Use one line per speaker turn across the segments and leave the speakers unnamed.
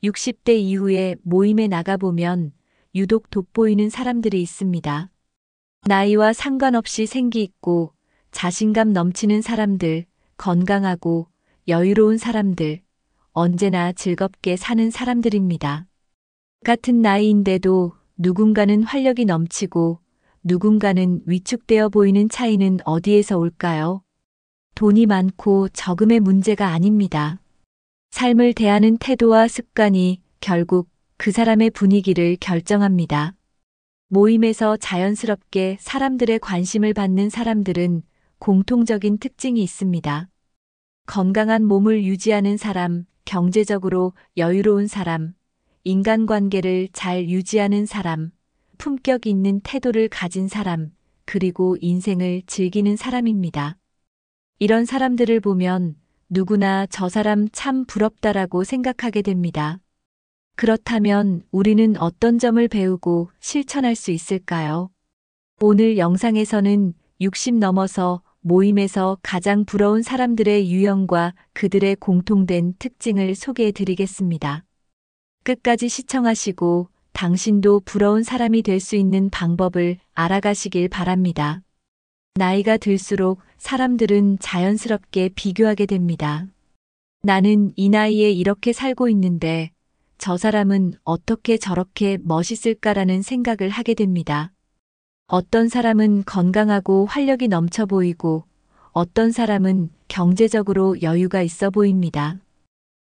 60대 이후에 모임에 나가보면 유독 돋보이는 사람들이 있습니다. 나이와 상관없이 생기 있고 자신감 넘치는 사람들, 건강하고 여유로운 사람들, 언제나 즐겁게 사는 사람들입니다. 같은 나이인데도 누군가는 활력이 넘치고 누군가는 위축되어 보이는 차이는 어디에서 올까요? 돈이 많고 적음의 문제가 아닙니다. 삶을 대하는 태도와 습관이 결국 그 사람의 분위기를 결정합니다. 모임에서 자연스럽게 사람들의 관심을 받는 사람들은 공통적인 특징이 있습니다. 건강한 몸을 유지하는 사람, 경제적으로 여유로운 사람, 인간관계를 잘 유지하는 사람, 품격 있는 태도를 가진 사람, 그리고 인생을 즐기는 사람입니다. 이런 사람들을 보면 누구나 저 사람 참 부럽다라고 생각하게 됩니다. 그렇다면 우리는 어떤 점을 배우고 실천할 수 있을까요? 오늘 영상에서는 60 넘어서 모임에서 가장 부러운 사람들의 유형과 그들의 공통된 특징을 소개해 드리겠습니다. 끝까지 시청하시고 당신도 부러운 사람이 될 수 있는 방법을 알아가시길 바랍니다. 나이가 들수록 사람들은 자연스럽게 비교하게 됩니다. 나는 이 나이에 이렇게 살고 있는데 저 사람은 어떻게 저렇게 멋있을까라는 생각을 하게 됩니다. 어떤 사람은 건강하고 활력이 넘쳐 보이고 어떤 사람은 경제적으로 여유가 있어 보입니다.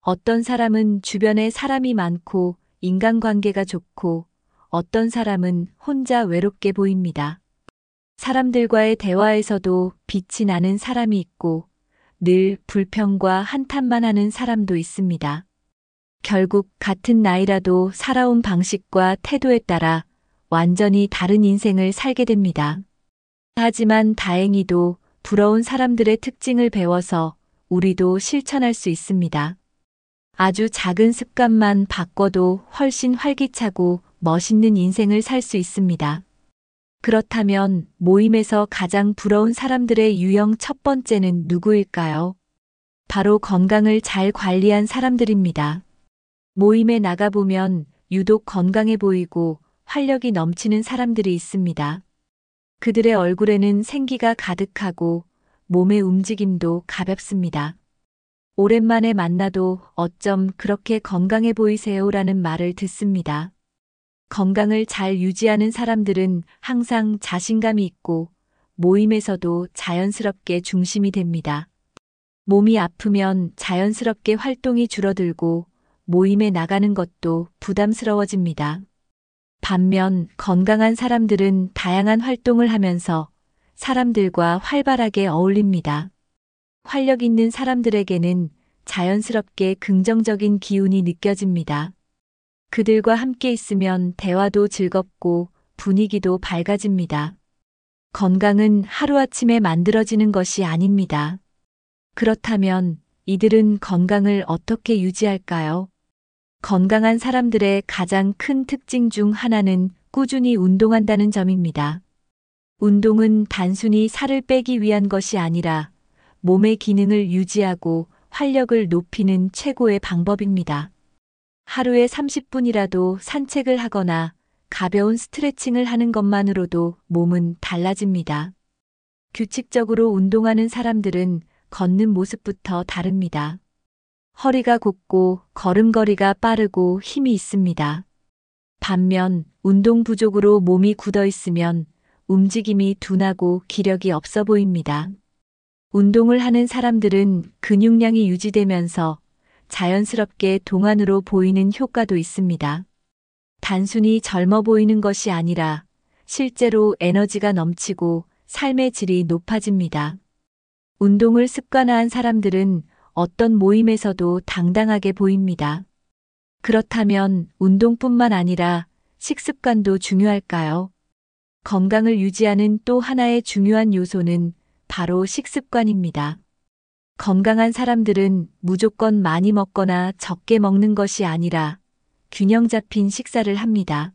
어떤 사람은 주변에 사람이 많고 인간관계가 좋고 어떤 사람은 혼자 외롭게 보입니다. 사람들과의 대화에서도 빛이 나는 사람이 있고 늘 불평과 한탄만 하는 사람도 있습니다. 결국 같은 나이라도 살아온 방식과 태도에 따라 완전히 다른 인생을 살게 됩니다. 하지만 다행히도 부러운 사람들의 특징을 배워서 우리도 실천할 수 있습니다. 아주 작은 습관만 바꿔도 훨씬 활기차고 멋있는 인생을 살 수 있습니다. 그렇다면 모임에서 가장 부러운 사람들의 유형 첫 번째는 누구일까요? 바로 건강을 잘 관리한 사람들입니다. 모임에 나가보면 유독 건강해 보이고 활력이 넘치는 사람들이 있습니다. 그들의 얼굴에는 생기가 가득하고 몸의 움직임도 가볍습니다. 오랜만에 만나도 어쩜 그렇게 건강해 보이세요라는 말을 듣습니다. 건강을 잘 유지하는 사람들은 항상 자신감이 있고 모임에서도 자연스럽게 중심이 됩니다. 몸이 아프면 자연스럽게 활동이 줄어들고 모임에 나가는 것도 부담스러워집니다. 반면 건강한 사람들은 다양한 활동을 하면서 사람들과 활발하게 어울립니다. 활력 있는 사람들에게는 자연스럽게 긍정적인 기운이 느껴집니다. 그들과 함께 있으면 대화도 즐겁고 분위기도 밝아집니다. 건강은 하루아침에 만들어지는 것이 아닙니다. 그렇다면 이들은 건강을 어떻게 유지할까요? 건강한 사람들의 가장 큰 특징 중 하나는 꾸준히 운동한다는 점입니다. 운동은 단순히 살을 빼기 위한 것이 아니라 몸의 기능을 유지하고 활력을 높이는 최고의 방법입니다. 하루에 30분이라도 산책을 하거나 가벼운 스트레칭을 하는 것만으로도 몸은 달라집니다. 규칙적으로 운동하는 사람들은 걷는 모습부터 다릅니다. 허리가 곱고 걸음걸이가 빠르고 힘이 있습니다. 반면 운동 부족으로 몸이 굳어 있으면 움직임이 둔하고 기력이 없어 보입니다. 운동을 하는 사람들은 근육량이 유지되면서 자연스럽게 동안으로 보이는 효과도 있습니다. 단순히 젊어 보이는 것이 아니라 실제로 에너지가 넘치고 삶의 질이 높아집니다. 운동을 습관화한 사람들은 어떤 모임에서도 당당하게 보입니다. 그렇다면 운동뿐만 아니라 식습관도 중요할까요? 건강을 유지하는 또 하나의 중요한 요소는 바로 식습관입니다. 건강한 사람들은 무조건 많이 먹거나 적게 먹는 것이 아니라 균형 잡힌 식사를 합니다.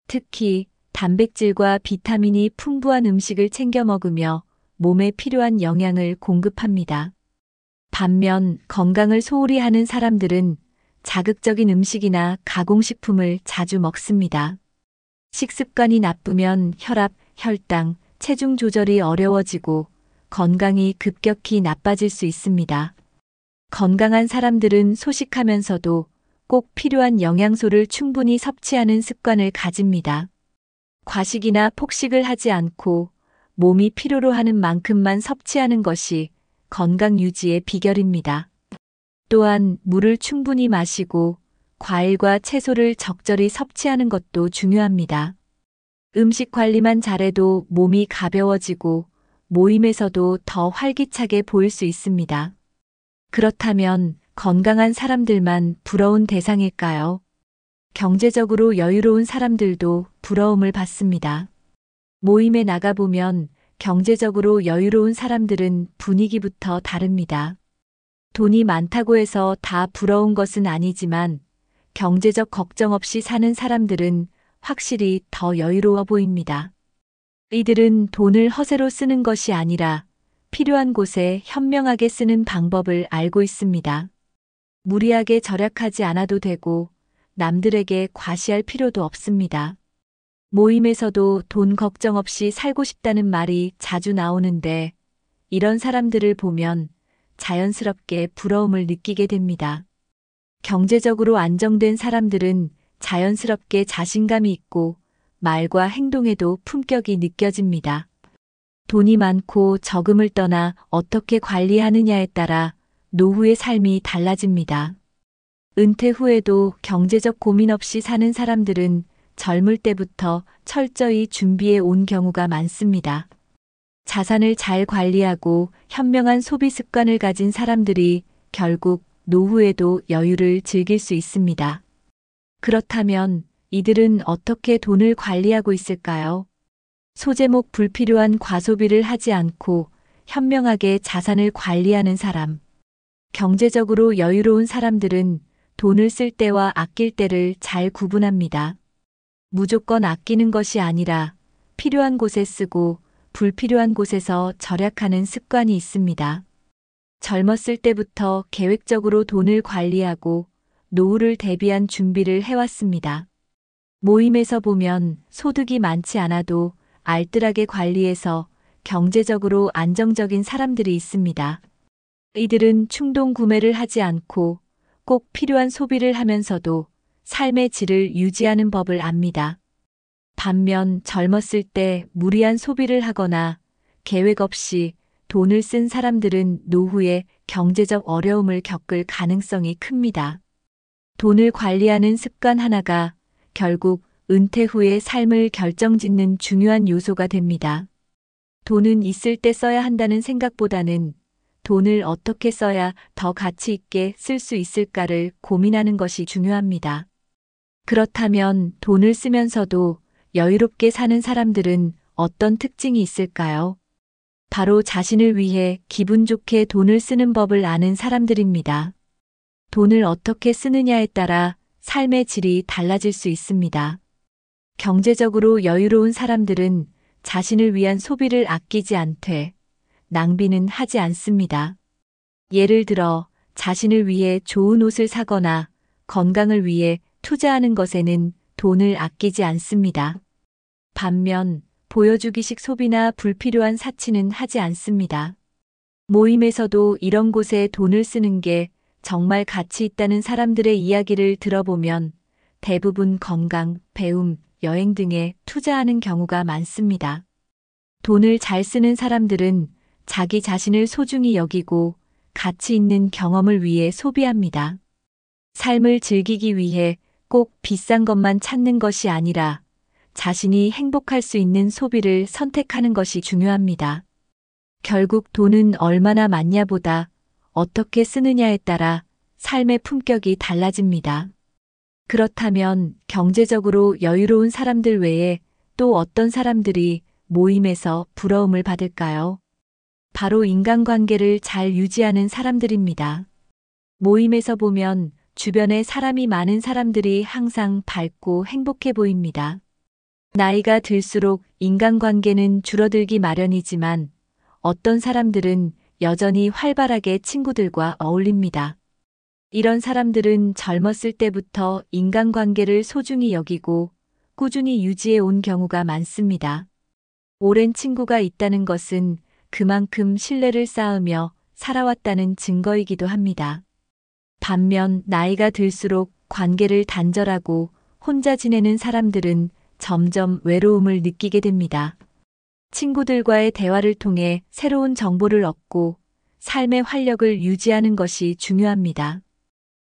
특히 단백질과 비타민이 풍부한 음식을 챙겨 먹으며 몸에 필요한 영양을 공급합니다. 반면 건강을 소홀히 하는 사람들은 자극적인 음식이나 가공식품을 자주 먹습니다. 식습관이 나쁘면 혈압, 혈당, 체중 조절이 어려워지고 건강이 급격히 나빠질 수 있습니다. 건강한 사람들은 소식하면서도 꼭 필요한 영양소를 충분히 섭취하는 습관을 가집니다. 과식이나 폭식을 하지 않고 몸이 필요로 하는 만큼만 섭취하는 것이 건강 유지의 비결입니다. 또한 물을 충분히 마시고 과일과 채소를 적절히 섭취하는 것도 중요합니다. 음식 관리만 잘해도 몸이 가벼워지고 모임에서도 더 활기차게 보일 수 있습니다. 그렇다면 건강한 사람들만 부러운 대상일까요? 경제적으로 여유로운 사람들도 부러움을 받습니다. 모임에 나가보면 경제적으로 여유로운 사람들은 분위기부터 다릅니다. 돈이 많다고 해서 다 부러운 것은 아니지만 경제적 걱정 없이 사는 사람들은 확실히 더 여유로워 보입니다. 이들은 돈을 허세로 쓰는 것이 아니라 필요한 곳에 현명하게 쓰는 방법을 알고 있습니다. 무리하게 절약하지 않아도 되고 남들에게 과시할 필요도 없습니다. 모임에서도 돈 걱정 없이 살고 싶다는 말이 자주 나오는데 이런 사람들을 보면 자연스럽게 부러움을 느끼게 됩니다. 경제적으로 안정된 사람들은 자연스럽게 자신감이 있고 말과 행동에도 품격이 느껴집니다. 돈이 많고 적음을 떠나 어떻게 관리하느냐에 따라 노후의 삶이 달라집니다. 은퇴 후에도 경제적 고민 없이 사는 사람들은 젊을 때부터 철저히 준비해 온 경우가 많습니다. 자산을 잘 관리하고 현명한 소비 습관을 가진 사람들이 결국 노후에도 여유를 즐길 수 있습니다. 그렇다면 이들은 어떻게 돈을 관리하고 있을까요? 소제목 불필요한 과소비를 하지 않고 현명하게 자산을 관리하는 사람. 경제적으로 여유로운 사람들은 돈을 쓸 때와 아낄 때를 잘 구분합니다. 무조건 아끼는 것이 아니라 필요한 곳에 쓰고 불필요한 곳에서 절약하는 습관이 있습니다. 젊었을 때부터 계획적으로 돈을 관리하고 노후를 대비한 준비를 해왔습니다. 모임에서 보면 소득이 많지 않아도 알뜰하게 관리해서 경제적으로 안정적인 사람들이 있습니다. 이들은 충동 구매를 하지 않고 꼭 필요한 소비를 하면서도 삶의 질을 유지하는 법을 압니다. 반면 젊었을 때 무리한 소비를 하거나 계획 없이 돈을 쓴 사람들은 노후에 경제적 어려움을 겪을 가능성이 큽니다. 돈을 관리하는 습관 하나가 결국 은퇴 후의 삶을 결정짓는 중요한 요소가 됩니다. 돈은 있을 때 써야 한다는 생각보다는 돈을 어떻게 써야 더 가치 있게 쓸 수 있을까를 고민하는 것이 중요합니다. 그렇다면 돈을 쓰면서도 여유롭게 사는 사람들은 어떤 특징이 있을까요? 바로 자신을 위해 기분 좋게 돈을 쓰는 법을 아는 사람들입니다. 돈을 어떻게 쓰느냐에 따라 삶의 질이 달라질 수 있습니다. 경제적으로 여유로운 사람들은 자신을 위한 소비를 아끼지 않되 낭비는 하지 않습니다. 예를 들어 자신을 위해 좋은 옷을 사거나 건강을 위해 투자하는 것에는 돈을 아끼지 않습니다. 반면 보여주기식 소비나 불필요한 사치는 하지 않습니다. 모임에서도 이런 곳에 돈을 쓰는 게 정말 가치 있다는 사람들의 이야기를 들어보면 대부분 건강, 배움, 여행 등에 투자하는 경우가 많습니다. 돈을 잘 쓰는 사람들은 자기 자신을 소중히 여기고 가치 있는 경험을 위해 소비합니다. 삶을 즐기기 위해 꼭 비싼 것만 찾는 것이 아니라 자신이 행복할 수 있는 소비를 선택하는 것이 중요합니다. 결국 돈은 얼마나 많냐보다 어떻게 쓰느냐에 따라 삶의 품격이 달라집니다. 그렇다면 경제적으로 여유로운 사람들 외에 또 어떤 사람들이 모임에서 부러움을 받을까요? 바로 인간관계를 잘 유지하는 사람들입니다. 모임에서 보면 주변에 사람이 많은 사람들이 항상 밝고 행복해 보입니다. 나이가 들수록 인간관계는 줄어들기 마련이지만 어떤 사람들은 여전히 활발하게 친구들과 어울립니다. 이런 사람들은 젊었을 때부터 인간관계를 소중히 여기고 꾸준히 유지해 온 경우가 많습니다. 오랜 친구가 있다는 것은 그만큼 신뢰를 쌓으며 살아왔다는 증거이기도 합니다. 반면 나이가 들수록 관계를 단절하고 혼자 지내는 사람들은 점점 외로움을 느끼게 됩니다. 친구들과의 대화를 통해 새로운 정보를 얻고 삶의 활력을 유지하는 것이 중요합니다.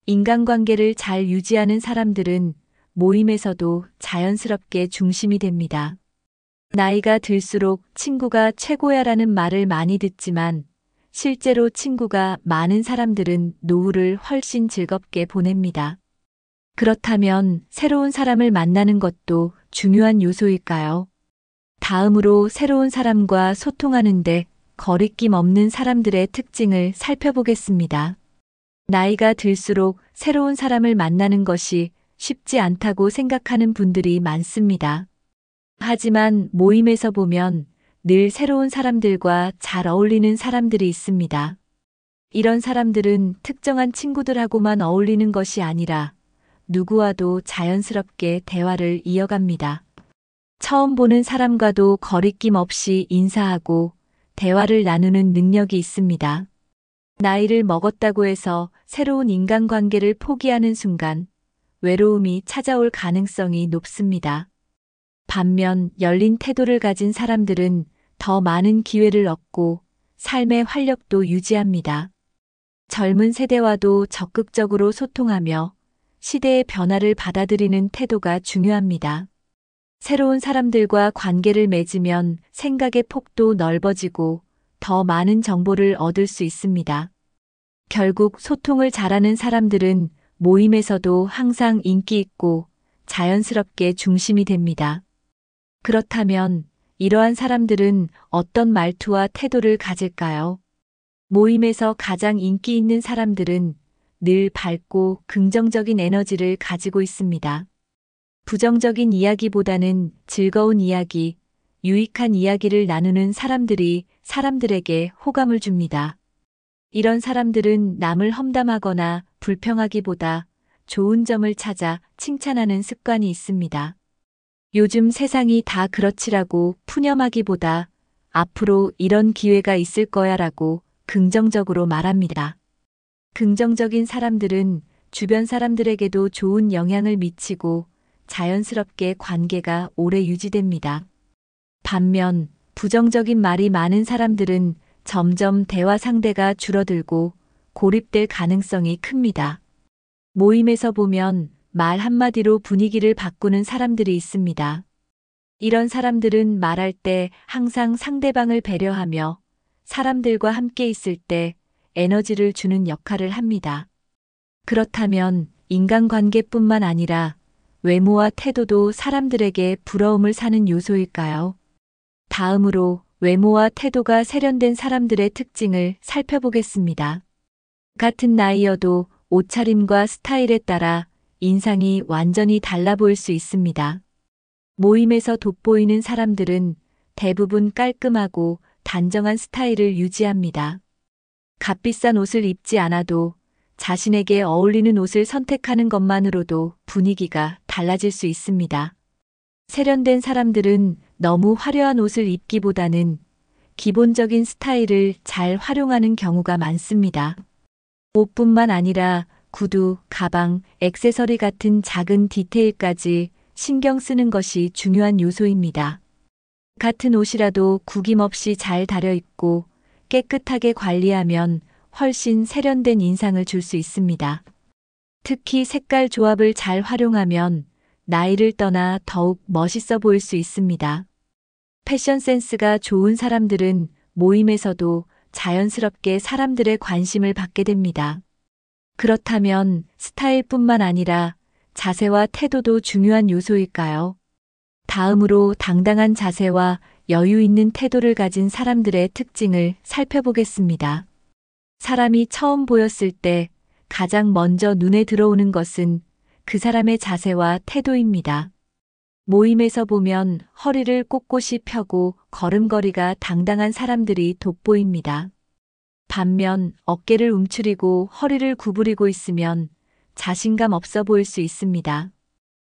인간관계를 잘 유지하는 사람들은 모임에서도 자연스럽게 중심이 됩니다. 나이가 들수록 친구가 최고야라는 말을 많이 듣지만 실제로 친구가 많은 사람들은 노후를 훨씬 즐겁게 보냅니다. 그렇다면 새로운 사람을 만나는 것도 중요한 요소일까요? 다음으로 새로운 사람과 소통하는데 거리낌 없는 사람들의 특징을 살펴보겠습니다. 나이가 들수록 새로운 사람을 만나는 것이 쉽지 않다고 생각하는 분들이 많습니다. 하지만 모임에서 보면 늘 새로운 사람들과 잘 어울리는 사람들이 있습니다. 이런 사람들은 특정한 친구들하고만 어울리는 것이 아니라 누구와도 자연스럽게 대화를 이어갑니다. 처음 보는 사람과도 거리낌 없이 인사하고 대화를 나누는 능력이 있습니다. 나이를 먹었다고 해서 새로운 인간관계를 포기하는 순간 외로움이 찾아올 가능성이 높습니다. 반면 열린 태도를 가진 사람들은 더 많은 기회를 얻고 삶의 활력도 유지합니다. 젊은 세대와도 적극적으로 소통하며 시대의 변화를 받아들이는 태도가 중요합니다. 새로운 사람들과 관계를 맺으면 생각의 폭도 넓어지고 더 많은 정보를 얻을 수 있습니다. 결국 소통을 잘하는 사람들은 모임에서도 항상 인기 있고 자연스럽게 중심이 됩니다. 그렇다면 이러한 사람들은 어떤 말투와 태도를 가질까요? 모임에서 가장 인기 있는 사람들은 늘 밝고 긍정적인 에너지를 가지고 있습니다. 부정적인 이야기보다는 즐거운 이야기, 유익한 이야기를 나누는 사람들이 사람들에게 호감을 줍니다. 이런 사람들은 남을 험담하거나 불평하기보다 좋은 점을 찾아 칭찬하는 습관이 있습니다. 요즘 세상이 다 그렇지라고 푸념하기보다 앞으로 이런 기회가 있을 거야라고 긍정적으로 말합니다. 긍정적인 사람들은 주변 사람들에게도 좋은 영향을 미치고 자연스럽게 관계가 오래 유지됩니다. 반면 부정적인 말이 많은 사람들은 점점 대화 상대가 줄어들고 고립될 가능성이 큽니다. 모임에서 보면 말 한마디로 분위기를 바꾸는 사람들이 있습니다. 이런 사람들은 말할 때 항상 상대방을 배려하며 사람들과 함께 있을 때 에너지를 주는 역할을 합니다. 그렇다면 인간관계뿐만 아니라 외모와 태도도 사람들에게 부러움을 사는 요소일까요? 다음으로 외모와 태도가 세련된 사람들의 특징을 살펴보겠습니다. 같은 나이여도 옷차림과 스타일에 따라 인상이 완전히 달라 보일 수 있습니다. 모임에서 돋보이는 사람들은 대부분 깔끔하고 단정한 스타일을 유지합니다. 값비싼 옷을 입지 않아도 자신에게 어울리는 옷을 선택하는 것만으로도 분위기가 달라질 수 있습니다. 세련된 사람들은 너무 화려한 옷을 입기보다는 기본적인 스타일을 잘 활용하는 경우가 많습니다. 옷뿐만 아니라 구두, 가방, 액세서리 같은 작은 디테일까지 신경 쓰는 것이 중요한 요소입니다. 같은 옷이라도 구김없이 잘 다려 입고 깨끗하게 관리하면 훨씬 세련된 인상을 줄 수 있습니다. 특히 색깔 조합을 잘 활용하면 나이를 떠나 더욱 멋있어 보일 수 있습니다. 패션 센스가 좋은 사람들은 모임에서도 자연스럽게 사람들의 관심을 받게 됩니다. 그렇다면 스타일뿐만 아니라 자세와 태도도 중요한 요소일까요? 다음으로 당당한 자세와 여유 있는 태도를 가진 사람들의 특징을 살펴보겠습니다. 사람이 처음 보였을 때 가장 먼저 눈에 들어오는 것은 그 사람의 자세와 태도입니다. 모임에서 보면 허리를 꼿꼿이 펴고 걸음걸이가 당당한 사람들이 돋보입니다. 반면 어깨를 움츠리고 허리를 구부리고 있으면 자신감 없어 보일 수 있습니다.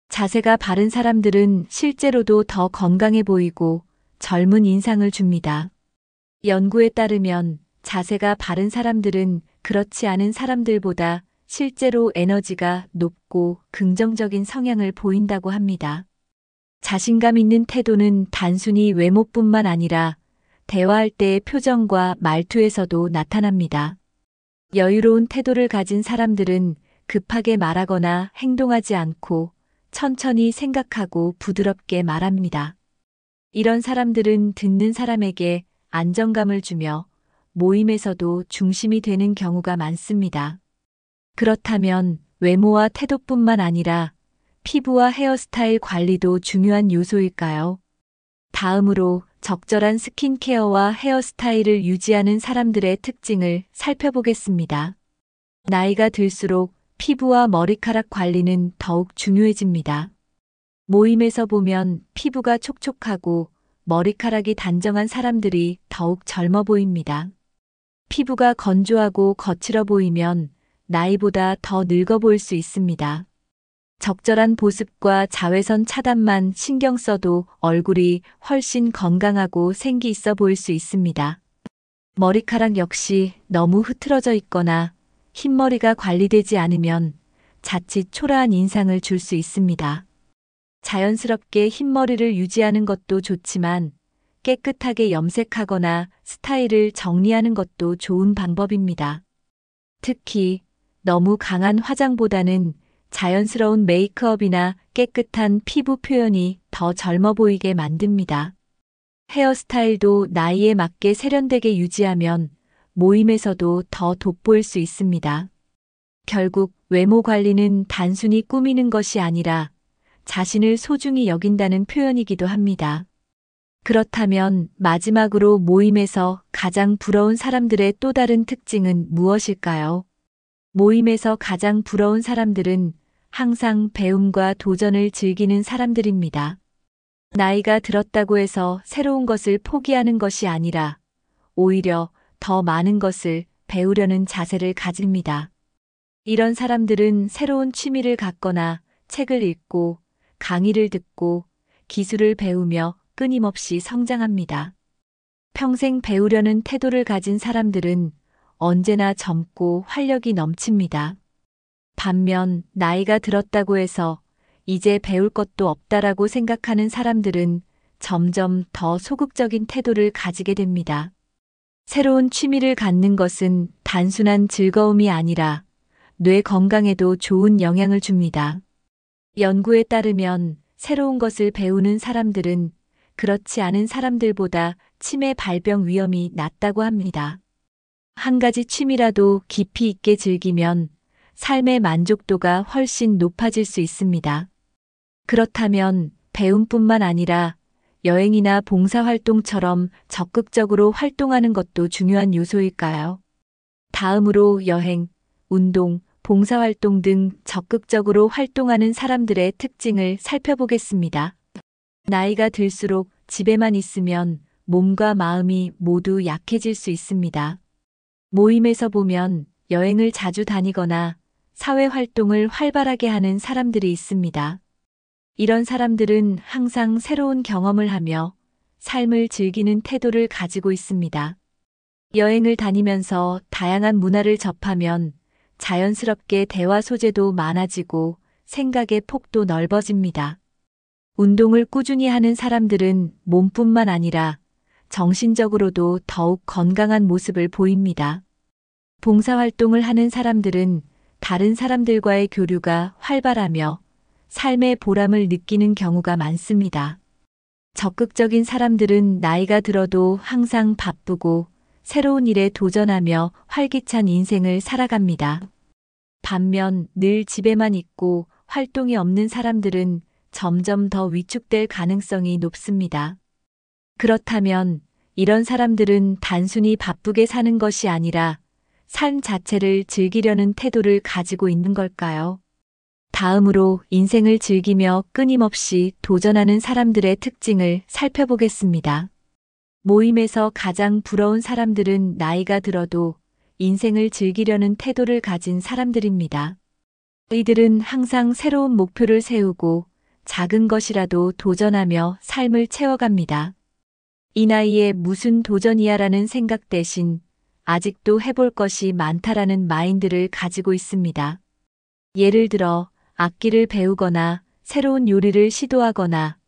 자세가 바른 사람들은 실제로도 더 건강해 보이고 젊은 인상을 줍니다. 연구에 따르면 자세가 바른 사람들은 그렇지 않은 사람들보다 실제로 에너지가 높고 긍정적인 성향을 보인다고 합니다. 자신감 있는 태도는 단순히 외모뿐만 아니라 대화할 때의 표정과 말투에서도 나타납니다. 여유로운 태도를 가진 사람들은 급하게 말하거나 행동하지 않고 천천히 생각하고 부드럽게 말합니다. 이런 사람들은 듣는 사람에게 안정감을 주며 모임에서도 중심이 되는 경우가 많습니다. 그렇다면 외모와 태도뿐만 아니라 피부와 헤어스타일 관리도 중요한 요소일까요? 다음으로 적절한 스킨케어와 헤어스타일을 유지하는 사람들의 특징을 살펴보겠습니다. 나이가 들수록 피부와 머리카락 관리는 더욱 중요해집니다. 모임에서 보면 피부가 촉촉하고 머리카락이 단정한 사람들이 더욱 젊어 보입니다. 피부가 건조하고 거칠어 보이면 나이보다 더 늙어 보일 수 있습니다. 적절한 보습과 자외선 차단만 신경 써도 얼굴이 훨씬 건강하고 생기 있어 보일 수 있습니다. 머리카락 역시 너무 흐트러져 있거나 흰머리가 관리되지 않으면 자칫 초라한 인상을 줄 수 있습니다. 자연스럽게 흰머리를 유지하는 것도 좋지만 깨끗하게 염색하거나 스타일을 정리하는 것도 좋은 방법입니다. 특히 너무 강한 화장보다는 자연스러운 메이크업이나 깨끗한 피부 표현이 더 젊어 보이게 만듭니다. 헤어스타일도 나이에 맞게 세련되게 유지하면 모임에서도 더 돋보일 수 있습니다. 결국 외모 관리는 단순히 꾸미는 것이 아니라 자신을 소중히 여긴다는 표현이기도 합니다. 그렇다면 마지막으로 모임에서 가장 부러운 사람들의 또 다른 특징은 무엇일까요? 모임에서 가장 부러운 사람들은 항상 배움과 도전을 즐기는 사람들입니다. 나이가 들었다고 해서 새로운 것을 포기하는 것이 아니라 오히려 더 많은 것을 배우려는 자세를 가집니다. 이런 사람들은 새로운 취미를 갖거나 책을 읽고 강의를 듣고 기술을 배우며 끊임없이 성장합니다. 평생 배우려는 태도를 가진 사람들은 언제나 젊고 활력이 넘칩니다. 반면 나이가 들었다고 해서 이제 배울 것도 없다라고 생각하는 사람들은 점점 더 소극적인 태도를 가지게 됩니다. 새로운 취미를 갖는 것은 단순한 즐거움이 아니라 뇌 건강에도 좋은 영향을 줍니다. 연구에 따르면 새로운 것을 배우는 사람들은 그렇지 않은 사람들보다 치매 발병 위험이 낮다고 합니다. 한 가지 취미라도 깊이 있게 즐기면 삶의 만족도가 훨씬 높아질 수 있습니다. 그렇다면 배움뿐만 아니라 여행이나 봉사활동처럼 적극적으로 활동하는 것도 중요한 요소일까요? 다음으로 여행, 운동, 봉사활동 등 적극적으로 활동하는 사람들의 특징을 살펴보겠습니다. 나이가 들수록 집에만 있으면 몸과 마음이 모두 약해질 수 있습니다. 모임에서 보면 여행을 자주 다니거나 사회활동을 활발하게 하는 사람들이 있습니다. 이런 사람들은 항상 새로운 경험을 하며 삶을 즐기는 태도를 가지고 있습니다. 여행을 다니면서 다양한 문화를 접하면 자연스럽게 대화 소재도 많아지고 생각의 폭도 넓어집니다. 운동을 꾸준히 하는 사람들은 몸뿐만 아니라 정신적으로도 더욱 건강한 모습을 보입니다. 봉사활동을 하는 사람들은 다른 사람들과의 교류가 활발하며 삶의 보람을 느끼는 경우가 많습니다. 적극적인 사람들은 나이가 들어도 항상 바쁘고 새로운 일에 도전하며 활기찬 인생을 살아갑니다. 반면 늘 집에만 있고 활동이 없는 사람들은 점점 더 위축될 가능성이 높습니다. 그렇다면 이런 사람들은 단순히 바쁘게 사는 것이 아니라 삶 자체를 즐기려는 태도를 가지고 있는 걸까요? 다음으로 인생을 즐기며 끊임없이 도전하는 사람들의 특징을 살펴보겠습니다. 모임에서 가장 부러운 사람들은 나이가 들어도 인생을 즐기려는 태도를 가진 사람들입니다. 이들은 항상 새로운 목표를 세우고 작은 것이라도 도전하며 삶을 채워갑니다. 이 나이에 무슨 도전이야라는 생각 대신 아직도 해볼 것이 많다라는 마인드를 가지고 있습니다. 예를 들어 악기를 배우거나 새로운 요리를 시도하거나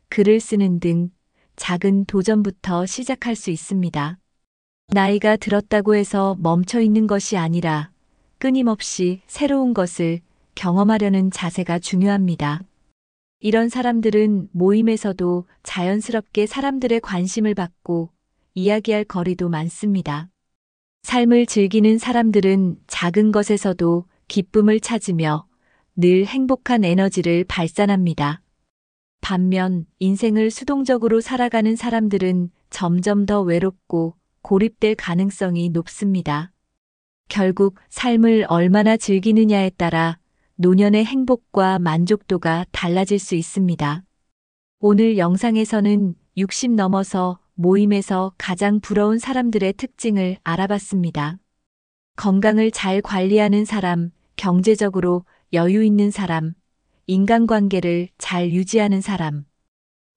글을 쓰는 등 작은 도전부터 시작할 수 있습니다. 나이가 들었다고 해서 멈춰 있는 것이 아니라 끊임없이 새로운 것을 경험하려는 자세가 중요합니다. 이런 사람들은 모임에서도 자연스럽게 사람들의 관심을 받고 이야기할 거리도 많습니다. 삶을 즐기는 사람들은 작은 것에서도 기쁨을 찾으며 늘 행복한 에너지를 발산합니다. 반면 인생을 수동적으로 살아가는 사람들은 점점 더 외롭고 고립될 가능성이 높습니다. 결국 삶을 얼마나 즐기느냐에 따라 노년의 행복과 만족도가 달라질 수 있습니다. 오늘 영상에서는 60 넘어서 모임에서 가장 부러운 사람들의 특징을 알아봤습니다. 건강을 잘 관리하는 사람, 경제적으로 여유 있는 사람, 인간관계를 잘 유지하는 사람,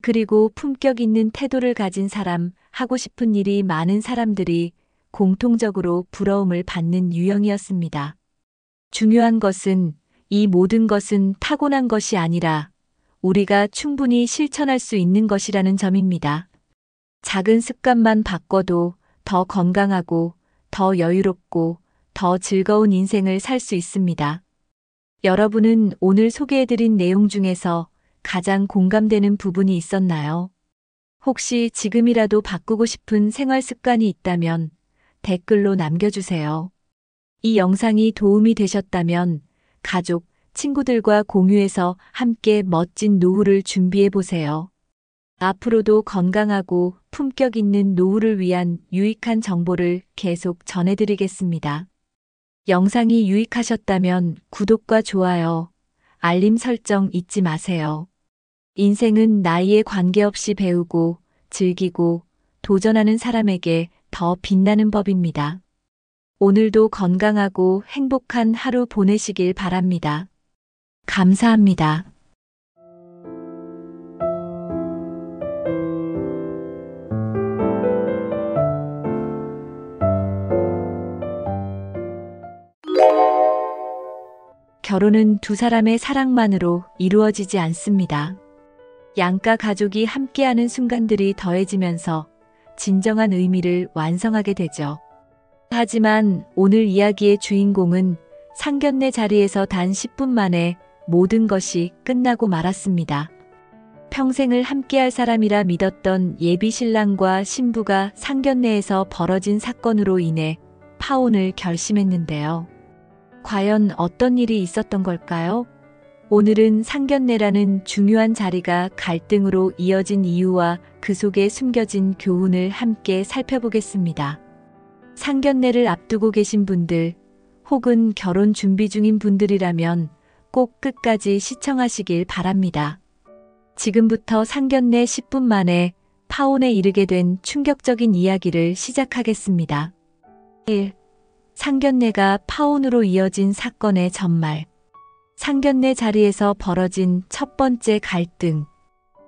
그리고 품격 있는 태도를 가진 사람, 하고 싶은 일이 많은 사람들이 공통적으로 부러움을 받는 유형이었습니다. 중요한 것은 이 모든 것은 타고난 것이 아니라 우리가 충분히 실천할 수 있는 것이라는 점입니다. 작은 습관만 바꿔도 더 건강하고 더 여유롭고 더 즐거운 인생을 살 수 있습니다. 여러분은 오늘 소개해드린 내용 중에서 가장 공감되는 부분이 있었나요? 혹시 지금이라도 바꾸고 싶은 생활 습관이 있다면 댓글로 남겨주세요. 이 영상이 도움이 되셨다면 가족, 친구들과 공유해서 함께 멋진 노후를 준비해보세요. 앞으로도 건강하고 품격 있는 노후를 위한 유익한 정보를 계속 전해드리겠습니다. 영상이 유익하셨다면 구독과 좋아요, 알림 설정 잊지 마세요. 인생은 나이에 관계없이 배우고 즐기고 도전하는 사람에게 더 빛나는 법입니다. 오늘도 건강하고 행복한 하루 보내시길 바랍니다. 감사합니다. 결혼은 두 사람의 사랑만으로 이루어지지 않습니다. 양가 가족이 함께하는 순간들이 더해지면서 진정한 의미를 완성하게 되죠. 하지만 오늘 이야기의 주인공은 상견례 자리에서 단 10분 만에 모든 것이 끝나고 말았습니다. 평생을 함께할 사람이라 믿었던 예비 신랑과 신부가 상견례에서 벌어진 사건으로 인해 파혼을 결심했는데요. 과연 어떤 일이 있었던 걸까요? 오늘은 상견례라는 중요한 자리가 갈등으로 이어진 이유와 그 속에 숨겨진 교훈을 함께 살펴보겠습니다. 상견례를 앞두고 계신 분들, 혹은 결혼 준비 중인 분들이라면 꼭 끝까지 시청하시길 바랍니다. 지금부터 상견례 10분 만에 파혼에 이르게 된 충격적인 이야기를 시작하겠습니다. 1. 상견례가 파혼으로 이어진 사건의 전말. 상견례 자리에서 벌어진 첫 번째 갈등.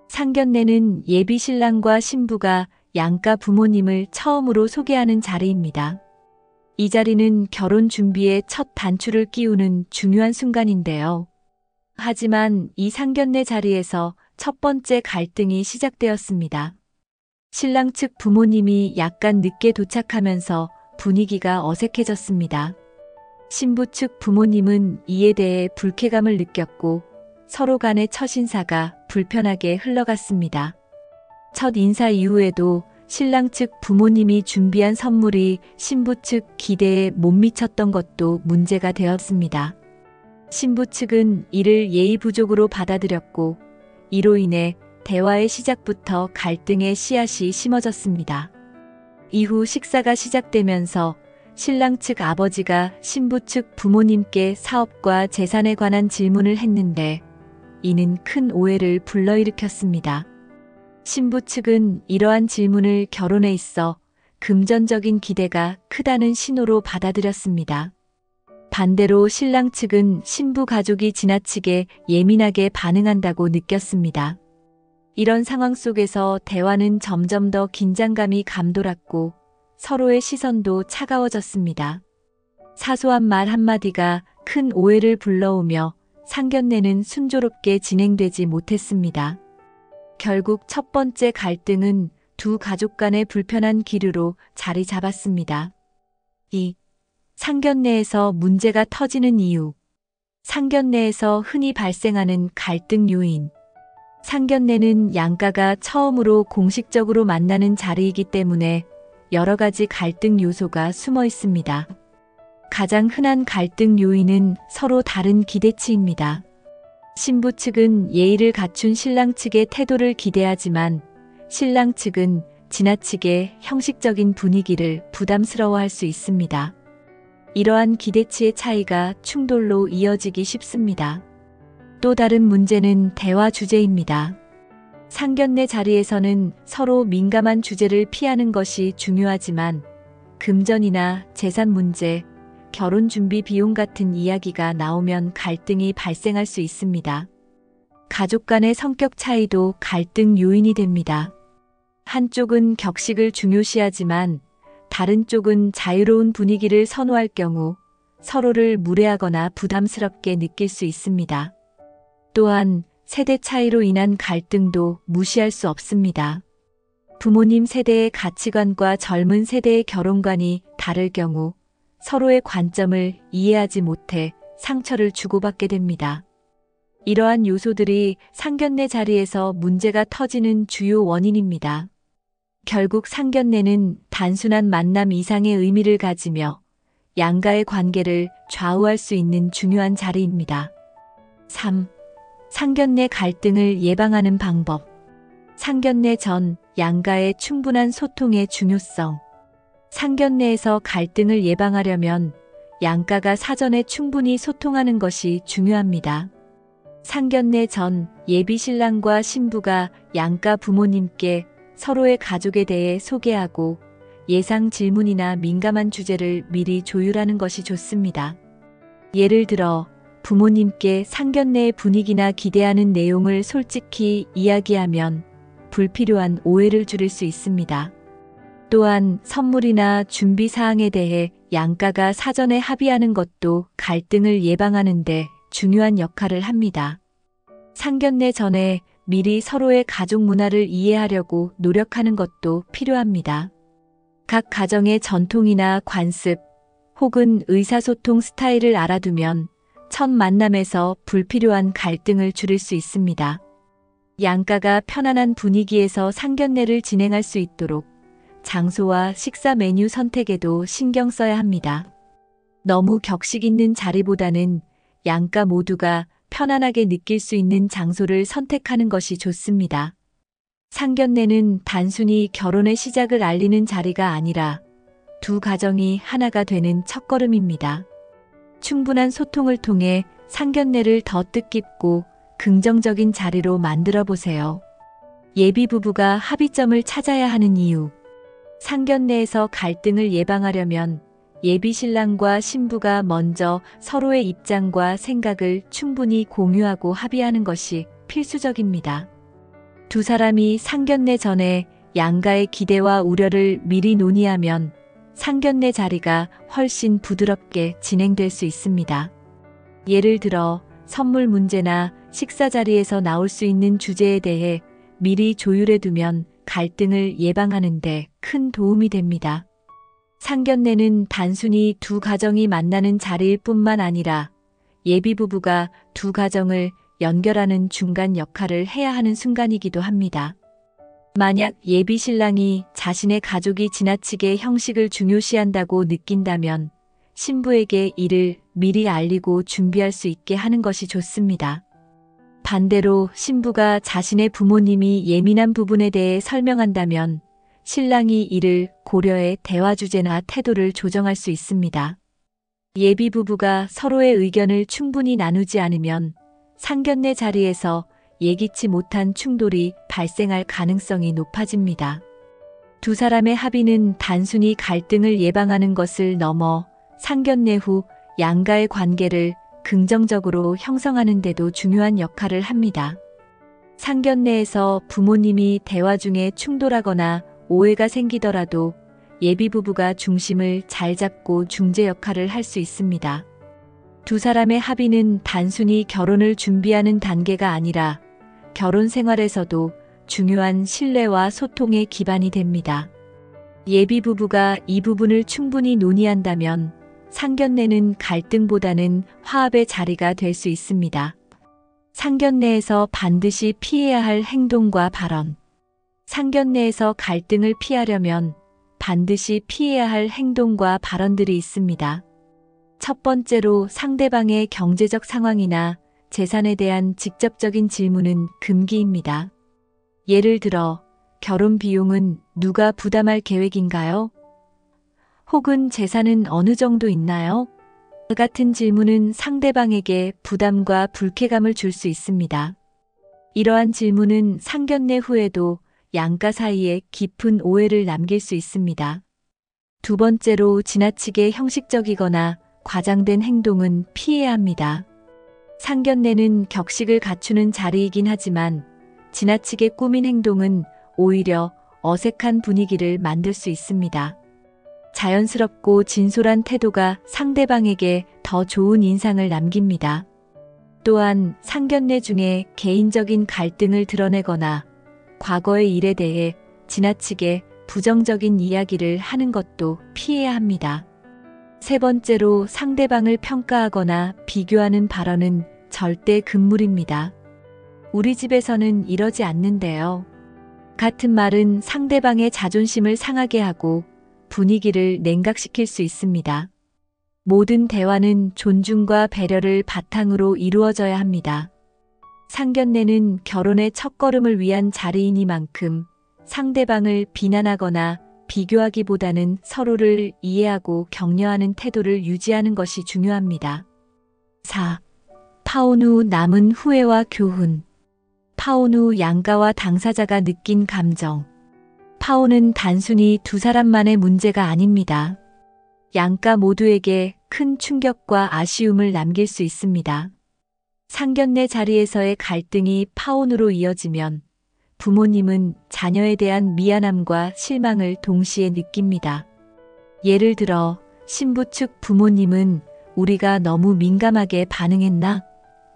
상견례는 예비 신랑과 신부가 양가 부모님을 처음으로 소개하는 자리입니다. 이 자리는 결혼 준비에 첫 단추를 끼우는 중요한 순간인데요. 하지만 이 상견례 자리에서 첫 번째 갈등이 시작되었습니다. 신랑 측 부모님이 약간 늦게 도착하면서 분위기가 어색해졌습니다. 신부 측 부모님은 이에 대해 불쾌감을 느꼈고 서로 간의 첫 인사가 불편하게 흘러갔습니다. 첫 인사 이후에도 신랑 측 부모님이 준비한 선물이 신부 측 기대에 못 미쳤던 것도 문제가 되었습니다. 신부 측은 이를 예의 부족으로 받아들였고 이로 인해 대화의 시작부터 갈등의 씨앗이 심어졌습니다. 이후 식사가 시작되면서 신랑 측 아버지가 신부 측 부모님께 사업과 재산에 관한 질문을 했는데 이는 큰 오해를 불러일으켰습니다. 신부 측은 이러한 질문을 결혼에 있어 금전적인 기대가 크다는 신호로 받아들였습니다. 반대로 신랑 측은 신부 가족이 지나치게 예민하게 반응한다고 느꼈습니다. 이런 상황 속에서 대화는 점점 더 긴장감이 감돌았고 서로의 시선도 차가워졌습니다. 사소한 말 한마디가 큰 오해를 불러오며 상견례는 순조롭게 진행되지 못했습니다. 결국 첫 번째 갈등은 두 가족 간의 불편한 기류로 자리 잡았습니다. 2. 상견례에서 문제가 터지는 이유. 상견례에서 흔히 발생하는 갈등 요인. 상견례는 양가가 처음으로 공식적으로 만나는 자리이기 때문에 여러 가지 갈등 요소가 숨어 있습니다. 가장 흔한 갈등 요인은 서로 다른 기대치입니다. 신부 측은 예의를 갖춘 신랑 측의 태도를 기대하지만 신랑 측은 지나치게 형식적인 분위기를 부담스러워할 수 있습니다. 이러한 기대치의 차이가 충돌로 이어지기 쉽습니다. 또 다른 문제는 대화 주제입니다. 상견례 자리에서는 서로 민감한 주제를 피하는 것이 중요하지만 금전이나 재산 문제, 결혼 준비 비용 같은 이야기가 나오면 갈등이 발생할 수 있습니다. 가족 간의 성격 차이도 갈등 요인이 됩니다. 한쪽은 격식을 중요시하지만 다른 쪽은 자유로운 분위기를 선호할 경우 서로를 무례하거나 부담스럽게 느낄 수 있습니다. 또한 세대 차이로 인한 갈등도 무시할 수 없습니다. 부모님 세대의 가치관과 젊은 세대의 결혼관이 다를 경우 서로의 관점을 이해하지 못해 상처를 주고받게 됩니다. 이러한 요소들이 상견례 자리에서 문제가 터지는 주요 원인입니다. 결국 상견례는 단순한 만남 이상의 의미를 가지며 양가의 관계를 좌우할 수 있는 중요한 자리입니다. 3. 상견례 갈등을 예방하는 방법. 상견례 전 양가의 충분한 소통의 중요성. 상견례에서 갈등을 예방하려면 양가가 사전에 충분히 소통하는 것이 중요합니다. 상견례 전 예비 신랑과 신부가 양가 부모님께 서로의 가족에 대해 소개하고 예상 질문이나 민감한 주제를 미리 조율하는 것이 좋습니다. 예를 들어 부모님께 상견례의 분위기나 기대하는 내용을 솔직히 이야기하면 불필요한 오해를 줄일 수 있습니다. 또한 선물이나 준비 사항에 대해 양가가 사전에 합의하는 것도 갈등을 예방하는 데 중요한 역할을 합니다. 상견례 전에 미리 서로의 가족 문화를 이해하려고 노력하는 것도 필요합니다. 각 가정의 전통이나 관습 혹은 의사소통 스타일을 알아두면 첫 만남에서 불필요한 갈등을 줄일 수 있습니다. 양가가 편안한 분위기에서 상견례를 진행할 수 있도록 장소와 식사 메뉴 선택에도 신경 써야 합니다. 너무 격식 있는 자리보다는 양가 모두가 편안하게 느낄 수 있는 장소를 선택하는 것이 좋습니다. 상견례는 단순히 결혼의 시작을 알리는 자리가 아니라 두 가정이 하나가 되는 첫걸음입니다. 충분한 소통을 통해 상견례를 더 뜻깊고 긍정적인 자리로 만들어 보세요. 예비 부부가 합의점을 찾아야 하는 이유. 상견례에서 갈등을 예방하려면 예비 신랑과 신부가 먼저 서로의 입장과 생각을 충분히 공유하고 합의하는 것이 필수적입니다. 두 사람이 상견례 전에 양가의 기대와 우려를 미리 논의하면 상견례 자리가 훨씬 부드럽게 진행될 수 있습니다. 예를 들어 선물 문제나 식사 자리에서 나올 수 있는 주제에 대해 미리 조율해두면 갈등을 예방하는 데 큰 도움이 됩니다. 상견례는 단순히 두 가정이 만나는 자리일 뿐만 아니라 예비 부부가 두 가정을 연결하는 중간 역할을 해야 하는 순간이기도 합니다. 만약 예비 신랑이 자신의 가족이 지나치게 형식을 중요시한다고 느낀다면 신부에게 이를 미리 알리고 준비할 수 있게 하는 것이 좋습니다. 반대로 신부가 자신의 부모님이 예민한 부분에 대해 설명한다면 신랑이 이를 고려해 대화 주제나 태도를 조정할 수 있습니다. 예비 부부가 서로의 의견을 충분히 나누지 않으면 상견례 자리에서 예기치 못한 충돌이 발생할 가능성이 높아집니다. 두 사람의 합의는 단순히 갈등을 예방하는 것을 넘어 상견례 후 양가의 관계를 긍정적으로 형성하는 데도 중요한 역할을 합니다. 상견례에서 부모님이 대화 중에 충돌하거나 오해가 생기더라도 예비부부가 중심을 잘 잡고 중재 역할을 할 수 있습니다. 두 사람의 합의는 단순히 결혼을 준비하는 단계가 아니라 결혼 생활에서도 중요한 신뢰와 소통의 기반이 됩니다. 예비부부가 이 부분을 충분히 논의한다면 상견례는 갈등보다는 화합의 자리가 될 수 있습니다. 상견례에서 반드시 피해야 할 행동과 발언. 상견례에서 갈등을 피하려면 반드시 피해야 할 행동과 발언들이 있습니다. 첫 번째로 상대방의 경제적 상황이나 재산에 대한 직접적인 질문은 금기입니다. 예를 들어, 결혼 비용은 누가 부담할 계획인가요? 혹은 재산은 어느 정도 있나요? 같은 질문은 상대방에게 부담과 불쾌감을 줄 수 있습니다. 이러한 질문은 상견례 후에도 양가 사이에 깊은 오해를 남길 수 있습니다. 두 번째로 지나치게 형식적이거나 과장된 행동은 피해야 합니다. 상견례는 격식을 갖추는 자리이긴 하지만 지나치게 꾸민 행동은 오히려 어색한 분위기를 만들 수 있습니다. 자연스럽고 진솔한 태도가 상대방에게 더 좋은 인상을 남깁니다. 또한 상견례 중에 개인적인 갈등을 드러내거나 과거의 일에 대해 지나치게 부정적인 이야기를 하는 것도 피해야 합니다. 세 번째로 상대방을 평가하거나 비교하는 발언은 절대 금물입니다. 우리 집에서는 이러지 않는데요. 같은 말은 상대방의 자존심을 상하게 하고 분위기를 냉각시킬 수 있습니다. 모든 대화는 존중과 배려를 바탕으로 이루어져야 합니다. 상견례는 결혼의 첫걸음을 위한 자리이니만큼 상대방을 비난하거나 비교하기보다는 서로를 이해하고 격려하는 태도를 유지하는 것이 중요합니다. 4. 파혼 후 남은 후회와 교훈. 파혼 후 양가와 당사자가 느낀 감정. 파혼은 단순히 두 사람만의 문제가 아닙니다. 양가 모두에게 큰 충격과 아쉬움을 남길 수 있습니다. 상견례 자리에서의 갈등이 파혼으로 이어지면 부모님은 자녀에 대한 미안함과 실망을 동시에 느낍니다. 예를 들어 신부 측 부모님은 우리가 너무 민감하게 반응했나?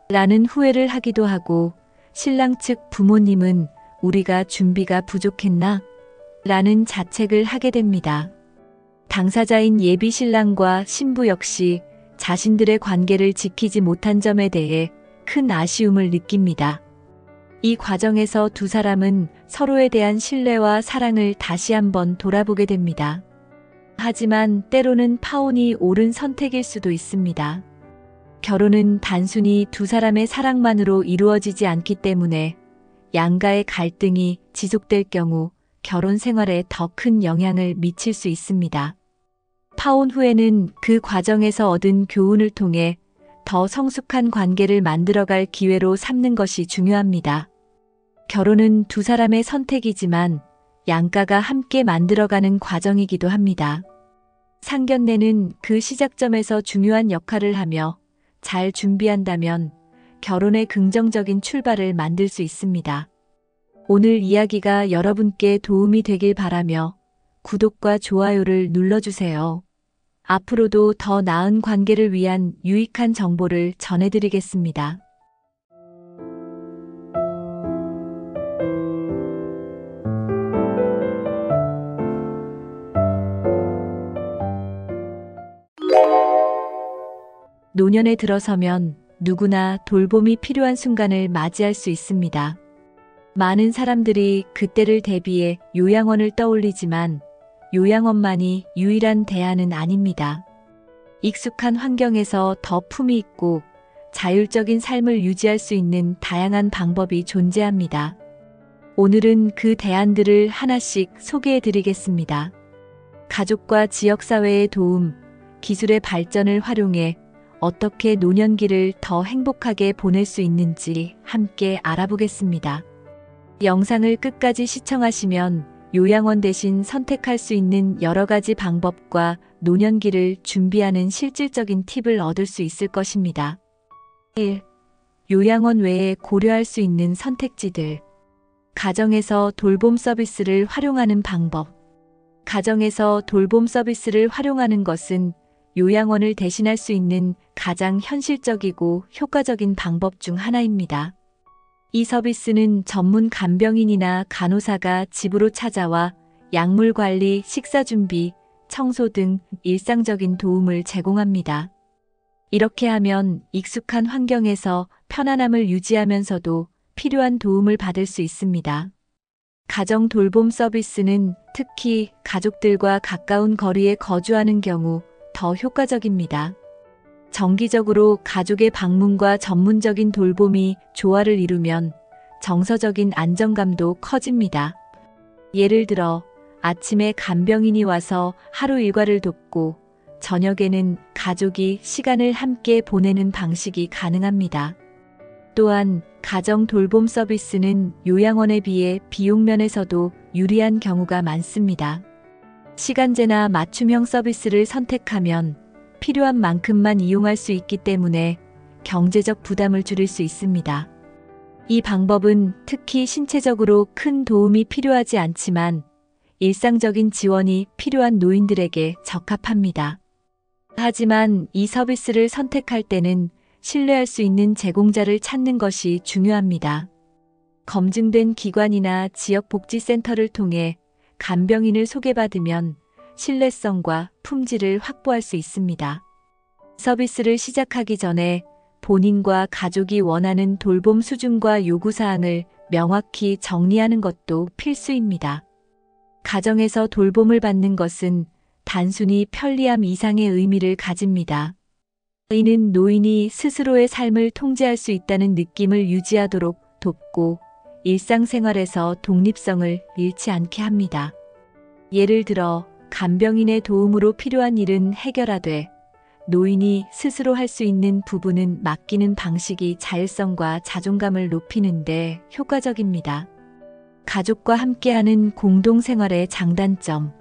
라는 후회를 하기도 하고 신랑 측 부모님은 우리가 준비가 부족했나? 라는 자책을 하게 됩니다. 당사자인 예비 신랑과 신부 역시 자신들의 관계를 지키지 못한 점에 대해 큰 아쉬움을 느낍니다. 이 과정에서 두 사람은 서로에 대한 신뢰와 사랑을 다시 한번 돌아보게 됩니다. 하지만 때로는 파혼이 옳은 선택일 수도 있습니다. 결혼은 단순히 두 사람의 사랑만으로 이루어지지 않기 때문에 양가의 갈등이 지속될 경우 결혼 생활에 더 큰 영향을 미칠 수 있습니다. 파혼 후에는 그 과정에서 얻은 교훈을 통해 더 성숙한 관계를 만들어갈 기회로 삼는 것이 중요합니다. 결혼은 두 사람의 선택이지만 양가가 함께 만들어가는 과정이기도 합니다. 상견례는 그 시작점에서 중요한 역할을 하며 잘 준비한다면 결혼의 긍정적인 출발을 만들 수 있습니다. 오늘 이야기가 여러분께 도움이 되길 바라며 구독과 좋아요를 눌러주세요. 앞으로도 더 나은 관계를 위한 유익한 정보를 전해드리겠습니다. 노년에 들어서면 누구나 돌봄이 필요한 순간을 맞이할 수 있습니다. 많은 사람들이 그때를 대비해 요양원을 떠올리지만 요양원만이 유일한 대안은 아닙니다. 익숙한 환경에서 더 품위 있고 자율적인 삶을 유지할 수 있는 다양한 방법이 존재합니다. 오늘은 그 대안들을 하나씩 소개해 드리겠습니다. 가족과 지역사회의 도움, 기술의 발전을 활용해 어떻게 노년기를 더 행복하게 보낼 수 있는지 함께 알아보겠습니다. 영상을 끝까지 시청하시면 요양원 대신 선택할 수 있는 여러 가지 방법과 노년기를 준비하는 실질적인 팁을 얻을 수 있을 것입니다. 1. 요양원 외에 고려할 수 있는 선택지들. 가정에서 돌봄 서비스를 활용하는 방법. 가정에서 돌봄 서비스를 활용하는 것은 요양원을 대신할 수 있는 가장 현실적이고 효과적인 방법 중 하나입니다. 이 서비스는 전문 간병인이나 간호사가 집으로 찾아와 약물 관리, 식사 준비, 청소 등 일상적인 도움을 제공합니다. 이렇게 하면 익숙한 환경에서 편안함을 유지하면서도 필요한 도움을 받을 수 있습니다. 가정 돌봄 서비스는 특히 가족들과 가까운 거리에 거주하는 경우 더 효과적입니다. 정기적으로 가족의 방문과 전문적인 돌봄이 조화를 이루면 정서적인 안정감도 커집니다. 예를 들어 아침에 간병인이 와서 하루 일과를 돕고 저녁에는 가족이 시간을 함께 보내는 방식이 가능합니다. 또한 가정 돌봄 서비스는 요양원에 비해 비용 면에서도 유리한 경우가 많습니다. 시간제나 맞춤형 서비스를 선택하면 필요한 만큼만 이용할 수 있기 때문에 경제적 부담을 줄일 수 있습니다. 이 방법은 특히 신체적으로 큰 도움이 필요하지 않지만 일상적인 지원이 필요한 노인들에게 적합합니다. 하지만 이 서비스를 선택할 때는 신뢰할 수 있는 제공자를 찾는 것이 중요합니다. 검증된 기관이나 지역복지센터를 통해 간병인을 소개받으면 신뢰성과 품질을 확보할 수 있습니다. 서비스를 시작하기 전에 본인과 가족이 원하는 돌봄 수준과 요구사항을 명확히 정리하는 것도 필수입니다. 가정에서 돌봄을 받는 것은 단순히 편리함 이상의 의미를 가집니다. 이는 노인이 스스로의 삶을 통제할 수 있다는 느낌을 유지하도록 돕고 일상생활에서 독립성을 잃지 않게 합니다. 예를 들어 간병인의 도움으로 필요한 일은 해결하되 노인이 스스로 할 수 있는 부분은 맡기는 방식이 자율성과 자존감을 높이는 데 효과적입니다. 가족과 함께하는 공동생활의 장단점.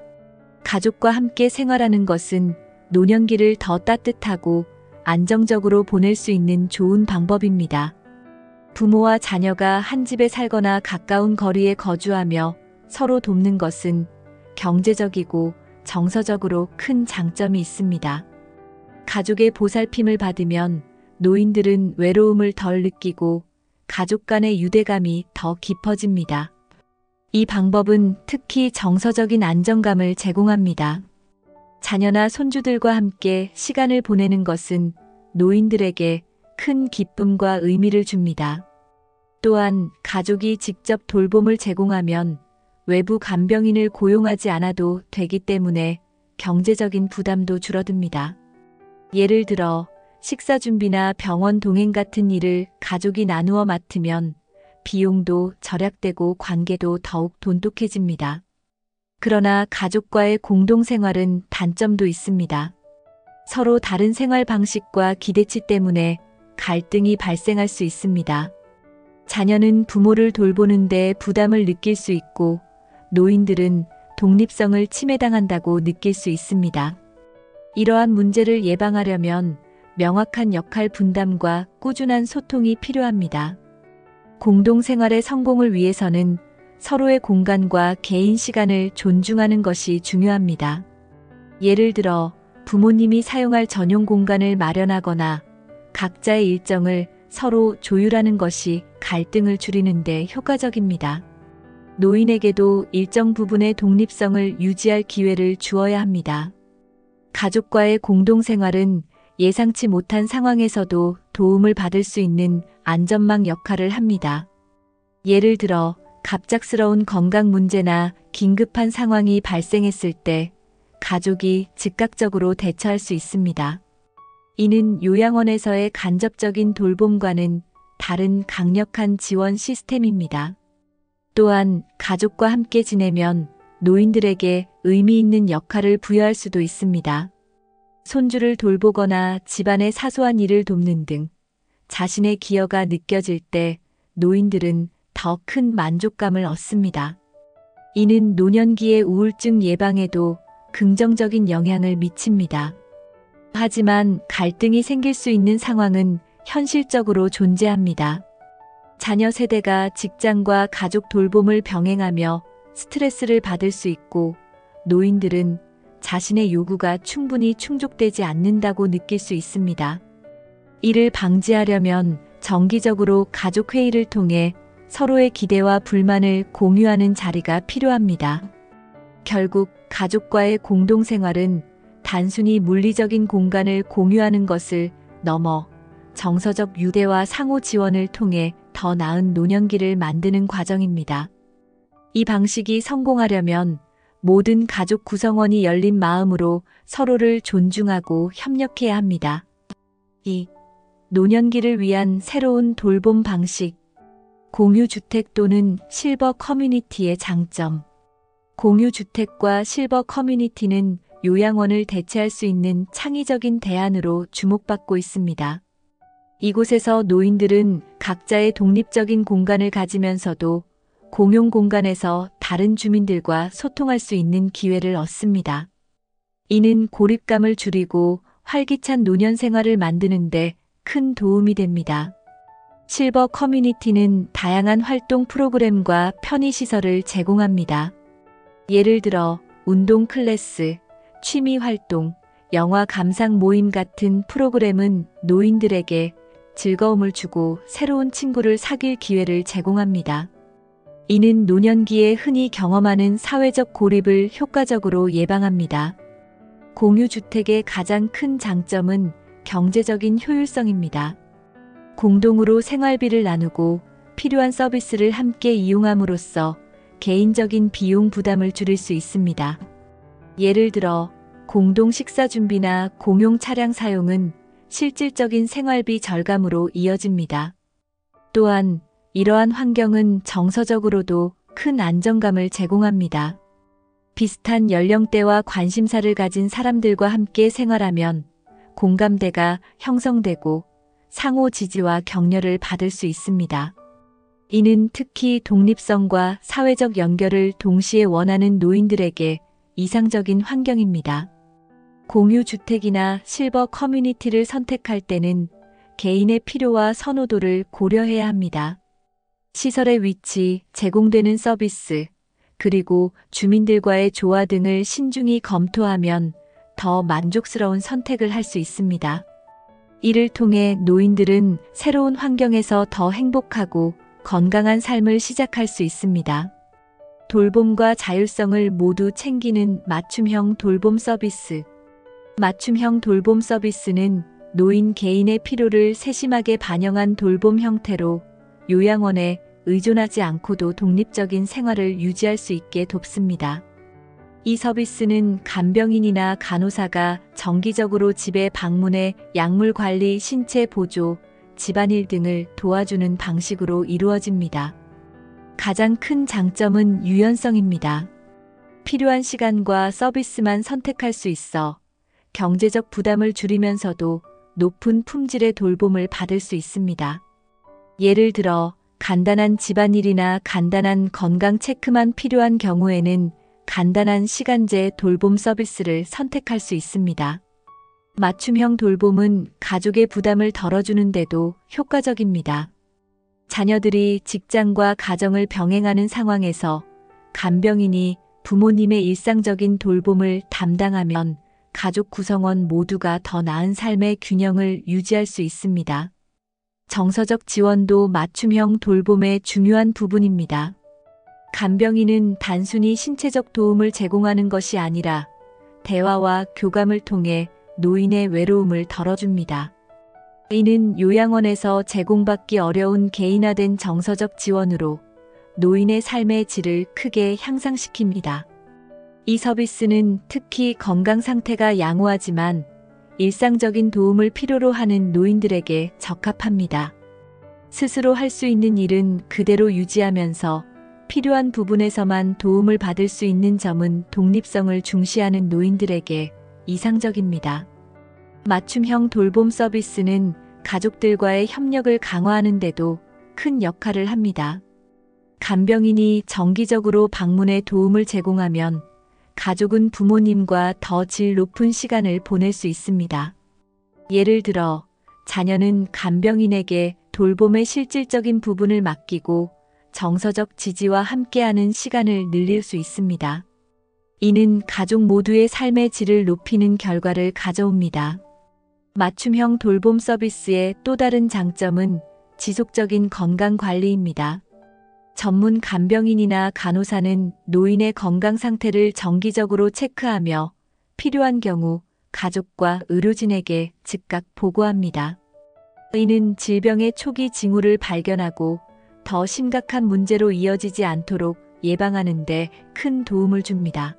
가족과 함께 생활하는 것은 노년기를 더 따뜻하고 안정적으로 보낼 수 있는 좋은 방법입니다. 부모와 자녀가 한 집에 살거나 가까운 거리에 거주하며 서로 돕는 것은 경제적이고 정서적으로 큰 장점이 있습니다. 가족의 보살핌을 받으면 노인들은 외로움을 덜 느끼고 가족 간의 유대감이 더 깊어집니다. 이 방법은 특히 정서적인 안정감을 제공합니다. 자녀나 손주들과 함께 시간을 보내는 것은 노인들에게 큰 기쁨과 의미를 줍니다. 또한 가족이 직접 돌봄을 제공하면 외부 간병인을 고용하지 않아도 되기 때문에 경제적인 부담도 줄어듭니다. 예를 들어 식사 준비나 병원 동행 같은 일을 가족이 나누어 맡으면 비용도 절약되고 관계도 더욱 돈독해집니다. 그러나 가족과의 공동생활은 단점도 있습니다. 서로 다른 생활 방식과 기대치 때문에 갈등이 발생할 수 있습니다. 자녀는 부모를 돌보는데 부담을 느낄 수 있고 노인들은 독립성을 침해당한다고 느낄 수 있습니다. 이러한 문제를 예방하려면 명확한 역할 분담과 꾸준한 소통이 필요합니다. 공동생활의 성공을 위해서는 서로의 공간과 개인 시간을 존중하는 것이 중요합니다. 예를 들어 부모님이 사용할 전용 공간을 마련하거나 각자의 일정을 서로 조율하는 것이 갈등을 줄이는 데 효과적입니다. 노인에게도 일정 부분의 독립성을 유지할 기회를 주어야 합니다. 가족과의 공동생활은 예상치 못한 상황에서도 도움을 받을 수 있는 안전망 역할을 합니다. 예를 들어 갑작스러운 건강 문제나 긴급한 상황이 발생했을 때 가족이 즉각적으로 대처할 수 있습니다. 이는 요양원에서의 간접적인 돌봄과는 다른 강력한 지원 시스템입니다. 또한 가족과 함께 지내면 노인들에게 의미 있는 역할을 부여할 수도 있습니다. 손주를 돌보거나 집안의 사소한 일을 돕는 등 자신의 기여가 느껴질 때 노인들은 더 큰 만족감을 얻습니다. 이는 노년기의 우울증 예방에도 긍정적인 영향을 미칩니다. 하지만 갈등이 생길 수 있는 상황은 현실적으로 존재합니다. 자녀 세대가 직장과 가족 돌봄을 병행하며 스트레스를 받을 수 있고, 노인들은 자신의 요구가 충분히 충족되지 않는다고 느낄 수 있습니다. 이를 방지하려면 정기적으로 가족 회의를 통해 서로의 기대와 불만을 공유하는 자리가 필요합니다. 결국 가족과의 공동생활은 단순히 물리적인 공간을 공유하는 것을 넘어 정서적 유대와 상호 지원을 통해 더 나은 노년기를 만드는 과정입니다. 이 방식이 성공하려면 모든 가족 구성원이 열린 마음으로 서로를 존중하고 협력해야 합니다. 2. 노년기를 위한 새로운 돌봄 방식. 공유주택 또는 실버 커뮤니티의 장점. 공유주택과 실버 커뮤니티는 요양원을 대체할 수 있는 창의적인 대안으로 주목받고 있습니다. 이곳에서 노인들은 각자의 독립적인 공간을 가지면서도 공용 공간에서 다른 주민들과 소통할 수 있는 기회를 얻습니다. 이는 고립감을 줄이고 활기찬 노년 생활을 만드는 데 큰 도움이 됩니다. 실버 커뮤니티는 다양한 활동 프로그램과 편의시설을 제공합니다. 예를 들어 운동 클래스, 취미 활동, 영화 감상 모임 같은 프로그램은 노인들에게 즐거움을 주고 새로운 친구를 사귈 기회를 제공합니다. 이는 노년기에 흔히 경험하는 사회적 고립을 효과적으로 예방합니다. 공유주택의 가장 큰 장점은 경제적인 효율성입니다. 공동으로 생활비를 나누고 필요한 서비스를 함께 이용함으로써 개인적인 비용 부담을 줄일 수 있습니다. 예를 들어 공동 식사 준비나 공용 차량 사용은 실질적인 생활비 절감으로 이어집니다. 또한 이러한 환경은 정서적으로도 큰 안정감을 제공합니다. 비슷한 연령대와 관심사를 가진 사람들과 함께 생활하면 공감대가 형성되고 상호 지지와 격려를 받을 수 있습니다. 이는 특히 독립성과 사회적 연결을 동시에 원하는 노인들에게 이상적인 환경입니다. 공유주택이나 실버 커뮤니티를 선택할 때는 개인의 필요와 선호도를 고려해야 합니다. 시설의 위치, 제공되는 서비스, 그리고 주민들과의 조화 등을 신중히 검토하면 더 만족스러운 선택을 할 수 있습니다. 이를 통해 노인들은 새로운 환경에서 더 행복하고 건강한 삶을 시작할 수 있습니다. 돌봄과 자율성을 모두 챙기는 맞춤형 돌봄 서비스. 맞춤형 돌봄 서비스는 노인 개인의 필요를 세심하게 반영한 돌봄 형태로 요양원에 의존하지 않고도 독립적인 생활을 유지할 수 있게 돕습니다. 이 서비스는 간병인이나 간호사가 정기적으로 집에 방문해 약물 관리, 신체 보조, 집안일 등을 도와주는 방식으로 이루어집니다. 가장 큰 장점은 유연성입니다. 필요한 시간과 서비스만 선택할 수 있어 경제적 부담을 줄이면서도 높은 품질의 돌봄을 받을 수 있습니다. 예를 들어 간단한 집안일이나 간단한 건강 체크만 필요한 경우에는 간단한 시간제 돌봄 서비스를 선택할 수 있습니다. 맞춤형 돌봄은 가족의 부담을 덜어주는데도 효과적입니다. 자녀들이 직장과 가정을 병행하는 상황에서 간병인이 부모님의 일상적인 돌봄을 담당하면 가족 구성원 모두가 더 나은 삶의 균형을 유지할 수 있습니다. 정서적 지원도 맞춤형 돌봄의 중요한 부분입니다. 간병인은 단순히 신체적 도움을 제공하는 것이 아니라 대화와 교감을 통해 노인의 외로움을 덜어줍니다. 이는 요양원에서 제공받기 어려운 개인화된 정서적 지원으로 노인의 삶의 질을 크게 향상시킵니다. 이 서비스는 특히 건강 상태가 양호하지만 일상적인 도움을 필요로 하는 노인들에게 적합합니다. 스스로 할 수 있는 일은 그대로 유지하면서 필요한 부분에서만 도움을 받을 수 있는 점은 독립성을 중시하는 노인들에게 이상적입니다. 맞춤형 돌봄 서비스는 가족들과의 협력을 강화하는 데도 큰 역할을 합니다. 간병인이 정기적으로 방문해 도움을 제공하면 가족은 부모님과 더 질 높은 시간을 보낼 수 있습니다. 예를 들어 자녀는 간병인에게 돌봄의 실질적인 부분을 맡기고 정서적 지지와 함께하는 시간을 늘릴 수 있습니다. 이는 가족 모두의 삶의 질을 높이는 결과를 가져옵니다. 맞춤형 돌봄 서비스의 또 다른 장점은 지속적인 건강 관리입니다. 전문 간병인이나 간호사는 노인의 건강 상태를 정기적으로 체크하며 필요한 경우 가족과 의료진에게 즉각 보고합니다. 이는 질병의 초기 징후를 발견하고 더 심각한 문제로 이어지지 않도록 예방하는 데 큰 도움을 줍니다.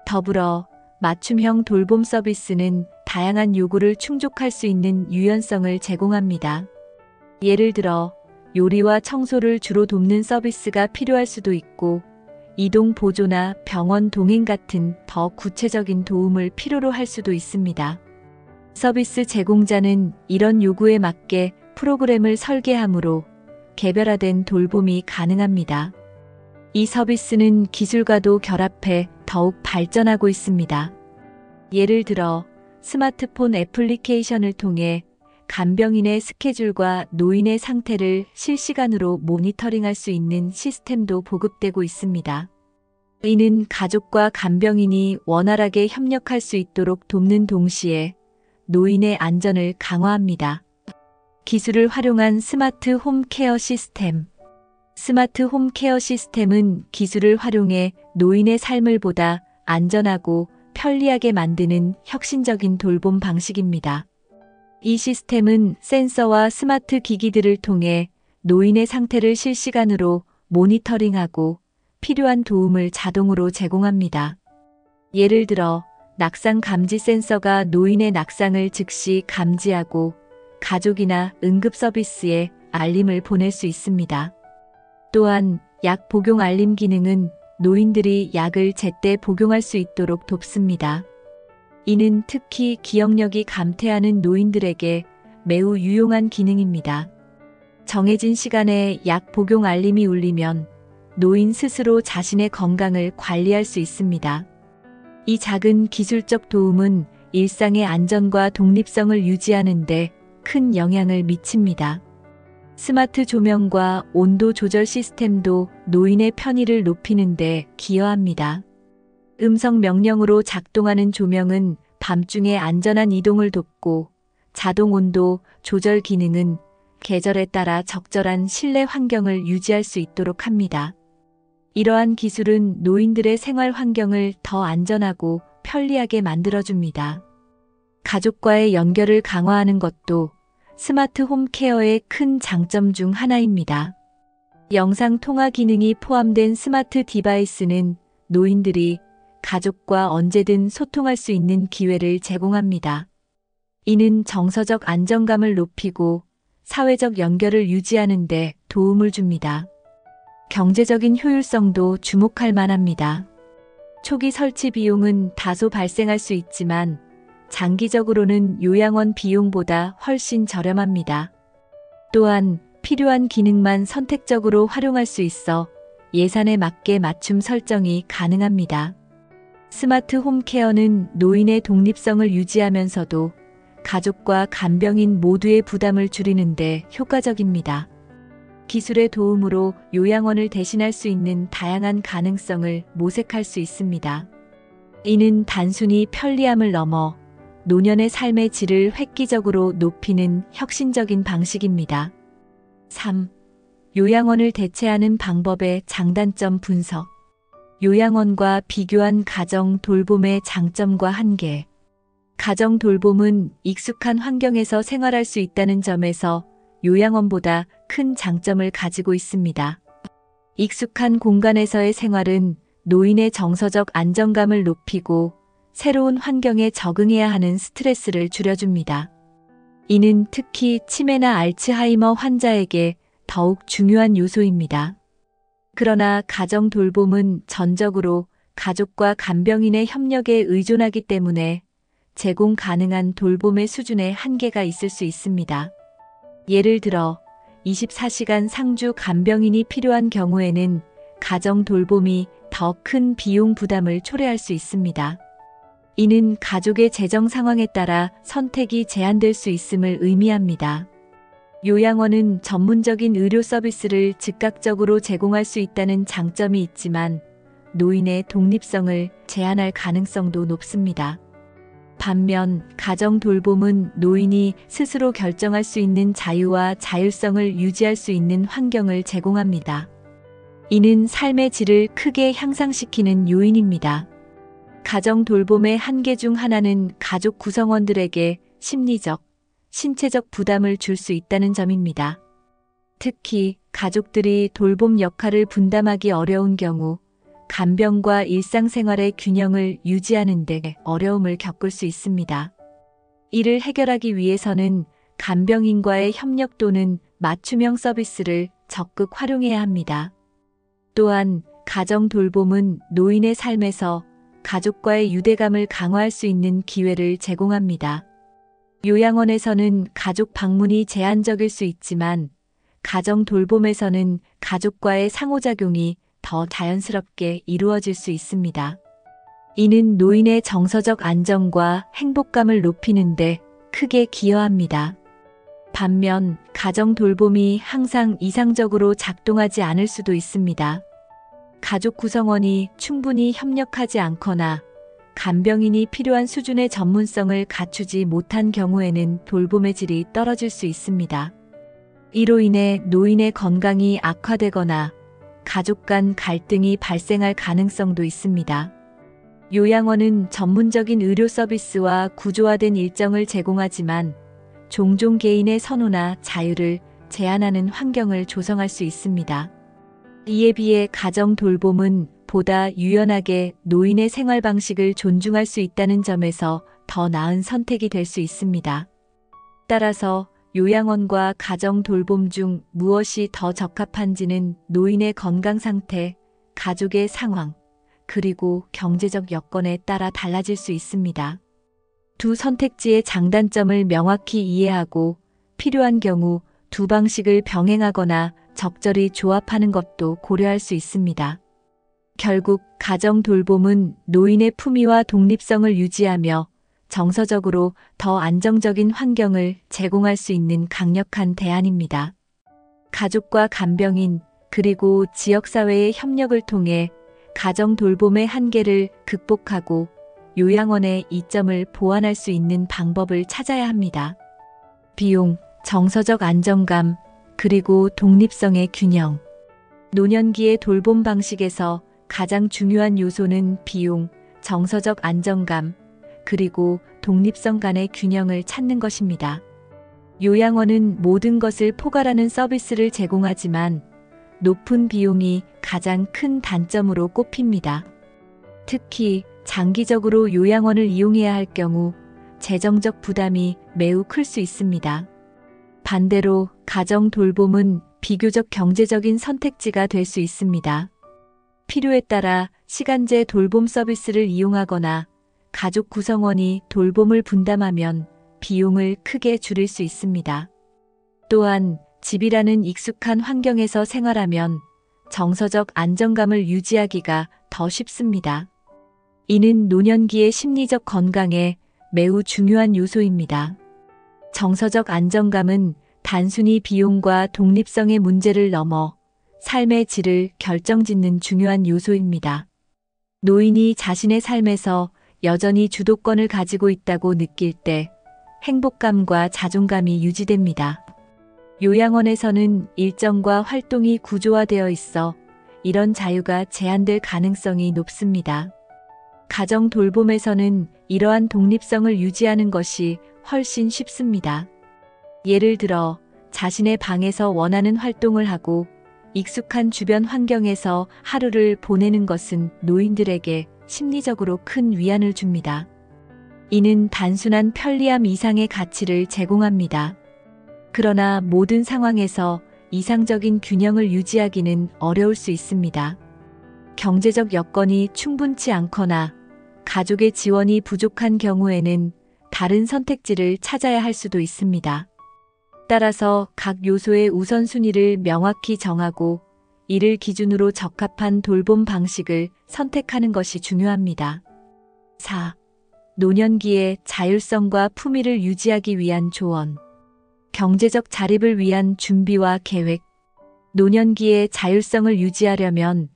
더불어 맞춤형 돌봄 서비스는 다양한 요구를 충족할 수 있는 유연성을 제공합니다. 예를 들어 요리와 청소를 주로 돕는 서비스가 필요할 수도 있고 이동 보조나 병원 동행 같은 더 구체적인 도움을 필요로 할 수도 있습니다. 서비스 제공자는 이런 요구에 맞게 프로그램을 설계하므로 개별화된 돌봄이 가능합니다. 이 서비스는 기술과도 결합해 더욱 발전하고 있습니다. 예를 들어 스마트폰 애플리케이션을 통해 간병인의 스케줄과 노인의 상태를 실시간으로 모니터링할 수 있는 시스템도 보급되고 있습니다. 이는 가족과 간병인이 원활하게 협력할 수 있도록 돕는 동시에 노인의 안전을 강화합니다. 기술을 활용한 스마트 홈 케어 시스템. 스마트 홈 케어 시스템은 기술을 활용해 노인의 삶을 보다 안전하고 편리하게 만드는 혁신적인 돌봄 방식입니다. 이 시스템은 센서와 스마트 기기들을 통해 노인의 상태를 실시간으로 모니터링하고 필요한 도움을 자동으로 제공합니다. 예를 들어 낙상 감지 센서가 노인의 낙상을 즉시 감지하고 가족이나 응급 서비스에 알림을 보낼 수 있습니다. 또한 약 복용 알림 기능은 노인들이 약을 제때 복용할 수 있도록 돕습니다. 이는 특히 기억력이 감퇴하는 노인들에게 매우 유용한 기능입니다. 정해진 시간에 약 복용 알림이 울리면 노인 스스로 자신의 건강을 관리할 수 있습니다. 이 작은 기술적 도움은 일상의 안전과 독립성을 유지하는 데 큰 영향을 미칩니다. 스마트 조명과 온도 조절 시스템도 노인의 편의를 높이는 데 기여합니다. 음성 명령으로 작동하는 조명은 밤중에 안전한 이동을 돕고 자동 온도 조절 기능은 계절에 따라 적절한 실내 환경을 유지할 수 있도록 합니다. 이러한 기술은 노인들의 생활 환경을 더 안전하고 편리하게 만들어줍니다. 가족과의 연결을 강화하는 것도 스마트 홈 케어의 큰 장점 중 하나입니다. 영상 통화 기능이 포함된 스마트 디바이스는 노인들이 가족과 언제든 소통할 수 있는 기회를 제공합니다. 이는 정서적 안정감을 높이고 사회적 연결을 유지하는 데 도움을 줍니다. 경제적인 효율성도 주목할 만합니다. 초기 설치 비용은 다소 발생할 수 있지만 장기적으로는 요양원 비용보다 훨씬 저렴합니다. 또한 필요한 기능만 선택적으로 활용할 수 있어 예산에 맞게 맞춤 설정이 가능합니다. 스마트 홈 케어는 노인의 독립성을 유지하면서도 가족과 간병인 모두의 부담을 줄이는 데 효과적입니다. 기술의 도움으로 요양원을 대신할 수 있는 다양한 가능성을 모색할 수 있습니다. 이는 단순히 편리함을 넘어 노년의 삶의 질을 획기적으로 높이는 혁신적인 방식입니다. 3. 요양원을 대체하는 방법의 장단점 분석. 요양원과 비교한 가정 돌봄의 장점과 한계. 가정 돌봄은 익숙한 환경에서 생활할 수 있다는 점에서 요양원보다 큰 장점을 가지고 있습니다. 익숙한 공간에서의 생활은 노인의 정서적 안정감을 높이고 새로운 환경에 적응해야 하는 스트레스를 줄여줍니다. 이는 특히 치매나 알츠하이머 환자에게 더욱 중요한 요소입니다. 그러나 가정 돌봄은 전적으로 가족과 간병인의 협력에 의존하기 때문에 제공 가능한 돌봄의 수준에 한계가 있을 수 있습니다. 예를 들어 24시간 상주 간병인이 필요한 경우에는 가정 돌봄이 더 큰 비용 부담을 초래할 수 있습니다. 이는 가족의 재정 상황에 따라 선택이 제한될 수 있음을 의미합니다. 요양원은 전문적인 의료 서비스를 즉각적으로 제공할 수 있다는 장점이 있지만 노인의 독립성을 제한할 가능성도 높습니다. 반면 가정 돌봄은 노인이 스스로 결정할 수 있는 자유와 자율성을 유지할 수 있는 환경을 제공합니다. 이는 삶의 질을 크게 향상시키는 요인입니다. 가정 돌봄의 한계 중 하나는 가족 구성원들에게 심리적, 신체적 부담을 줄 수 있다는 점입니다. 특히 가족들이 돌봄 역할을 분담하기 어려운 경우 간병과 일상생활의 균형을 유지하는 데 어려움을 겪을 수 있습니다. 이를 해결하기 위해서는 간병인과의 협력 또는 맞춤형 서비스를 적극 활용해야 합니다. 또한 가정 돌봄은 노인의 삶에서 가족과의 유대감을 강화할 수 있는 기회를 제공합니다. 요양원에서는 가족 방문이 제한적일 수 있지만 가정 돌봄에서는 가족과의 상호작용이 더 자연스럽게 이루어질 수 있습니다. 이는 노인의 정서적 안정과 행복감을 높이는 데 크게 기여합니다. 반면 가정 돌봄이 항상 이상적으로 작동하지 않을 수도 있습니다. 가족 구성원이 충분히 협력하지 않거나 간병인이 필요한 수준의 전문성을 갖추지 못한 경우에는 돌봄의 질이 떨어질 수 있습니다. 이로 인해 노인의 건강이 악화되거나 가족 간 갈등이 발생할 가능성도 있습니다. 요양원은 전문적인 의료 서비스와 구조화된 일정을 제공하지만 종종 개인의 선호나 자유를 제한하는 환경을 조성할 수 있습니다. 이에 비해 가정 돌봄은 보다 유연하게 노인의 생활 방식을 존중할 수 있다는 점에서 더 나은 선택이 될 수 있습니다. 따라서 요양원과 가정 돌봄 중 무엇이 더 적합한지는 노인의 건강 상태, 가족의 상황, 그리고 경제적 여건에 따라 달라질 수 있습니다. 두 선택지의 장단점을 명확히 이해하고 필요한 경우 두 방식을 병행하거나 적절히 조합하는 것도 고려할 수 있습니다. 결국 가정 돌봄은 노인의 품위와 독립성을 유지하며 정서적으로 더 안정적인 환경을 제공할 수 있는 강력한 대안입니다. 가족과 간병인 그리고 지역사회의 협력을 통해 가정 돌봄의 한계를 극복하고 요양원의 이점을 보완할 수 있는 방법을 찾아야 합니다. 비용, 정서적 안정감, 그리고 독립성의 균형. 노년기의 돌봄 방식에서 가장 중요한 요소는 비용, 정서적 안정감, 그리고 독립성 간의 균형을 찾는 것입니다. 요양원은 모든 것을 포괄하는 서비스를 제공하지만 높은 비용이 가장 큰 단점으로 꼽힙니다. 특히 장기적으로 요양원을 이용해야 할 경우 재정적 부담이 매우 클 수 있습니다. 반대로 가정 돌봄은 비교적 경제적인 선택지가 될 수 있습니다. 필요에 따라 시간제 돌봄 서비스를 이용하거나 가족 구성원이 돌봄을 분담하면 비용을 크게 줄일 수 있습니다. 또한 집이라는 익숙한 환경에서 생활하면 정서적 안정감을 유지하기가 더 쉽습니다. 이는 노년기의 심리적 건강에 매우 중요한 요소입니다. 정서적 안정감은 단순히 비용과 독립성의 문제를 넘어 삶의 질을 결정짓는 중요한 요소입니다. 노인이 자신의 삶에서 여전히 주도권을 가지고 있다고 느낄 때 행복감과 자존감이 유지됩니다. 요양원에서는 일정과 활동이 구조화되어 있어 이런 자유가 제한될 가능성이 높습니다. 가정 돌봄에서는 이러한 독립성을 유지하는 것이 훨씬 쉽습니다. 예를 들어 자신의 방에서 원하는 활동을 하고 익숙한 주변 환경에서 하루를 보내는 것은 노인들에게 심리적으로 큰 위안을 줍니다. 이는 단순한 편리함 이상의 가치를 제공합니다. 그러나 모든 상황에서 이상적인 균형을 유지하기는 어려울 수 있습니다. 경제적 여건이 충분치 않거나 가족의 지원이 부족한 경우에는 다른 선택지를 찾아야 할 수도 있습니다. 따라서 각 요소의 우선순위를 명확히 정하고 이를 기준으로 적합한 돌봄 방식을 선택하는 것이 중요합니다. 4. 노년기의 자율성과 품위를 유지하기 위한 조언. 경제적 자립을 위한 준비와 계획. 노년기의 자율성을 유지하려면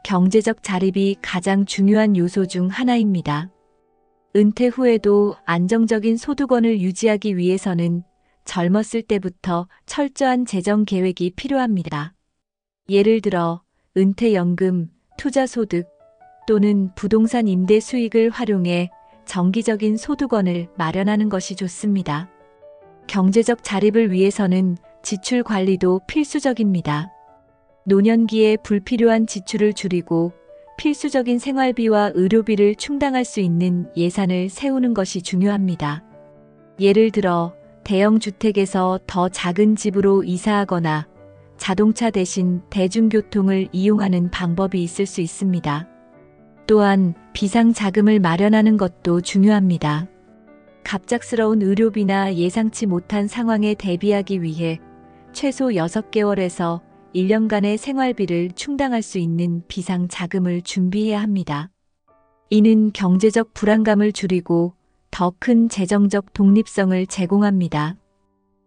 경제적 자립이 가장 중요한 요소 중 하나입니다. 은퇴 후에도 안정적인 소득원을 유지하기 위해서는 젊었을 때부터 철저한 재정 계획이 필요합니다. 예를 들어 은퇴연금, 투자소득 또는 부동산 임대 수익을 활용해 정기적인 소득원을 마련하는 것이 좋습니다. 경제적 자립을 위해서는 지출 관리도 필수적입니다. 노년기에 불필요한 지출을 줄이고 필수적인 생활비와 의료비를 충당할 수 있는 예산을 세우는 것이 중요합니다. 예를 들어 대형 주택에서 더 작은 집으로 이사하거나 자동차 대신 대중교통을 이용하는 방법이 있을 수 있습니다. 또한 비상자금을 마련하는 것도 중요합니다. 갑작스러운 의료비나 예상치 못한 상황에 대비하기 위해 최소 6개월에서 1년간의 생활비를 충당할 수 있는 비상자금을 준비해야 합니다. 이는 경제적 불안감을 줄이고 더 큰 재정적 독립성을 제공합니다.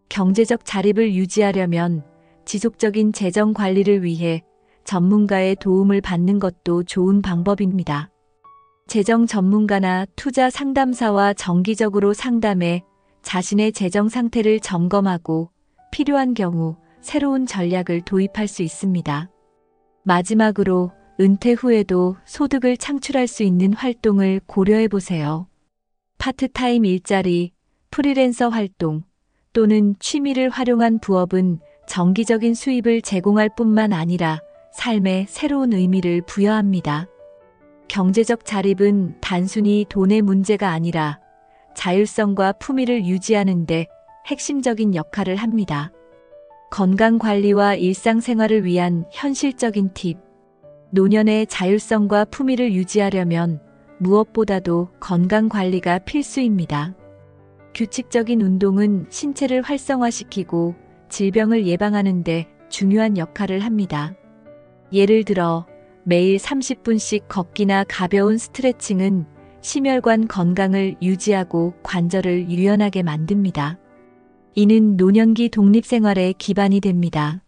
경제적 자립을 유지하려면 지속적인 재정 관리를 위해 전문가의 도움을 받는 것도 좋은 방법입니다. 재정 전문가나 투자 상담사와 정기적으로 상담해 자신의 재정 상태를 점검하고 필요한 경우 새로운 전략을 도입할 수 있습니다. 마지막으로 은퇴 후에도 소득을 창출할 수 있는 활동을 고려해 보세요. 파트타임 일자리, 프리랜서 활동 또는 취미를 활용한 부업은 정기적인 수입을 제공할 뿐만 아니라 삶에 새로운 의미를 부여합니다. 경제적 자립은 단순히 돈의 문제가 아니라 자율성과 품위를 유지하는 데 핵심적인 역할을 합니다. 건강관리와 일상생활을 위한 현실적인 팁. 노년의 자율성과 품위를 유지하려면 무엇보다도 건강관리가 필수입니다. 규칙적인 운동은 신체를 활성화시키고 질병을 예방하는 데 중요한 역할을 합니다. 예를 들어 매일 30분씩 걷기나 가벼운 스트레칭은 심혈관 건강을 유지하고 관절을 유연하게 만듭니다. 이는 노년기 독립생활의 기반이 됩니다.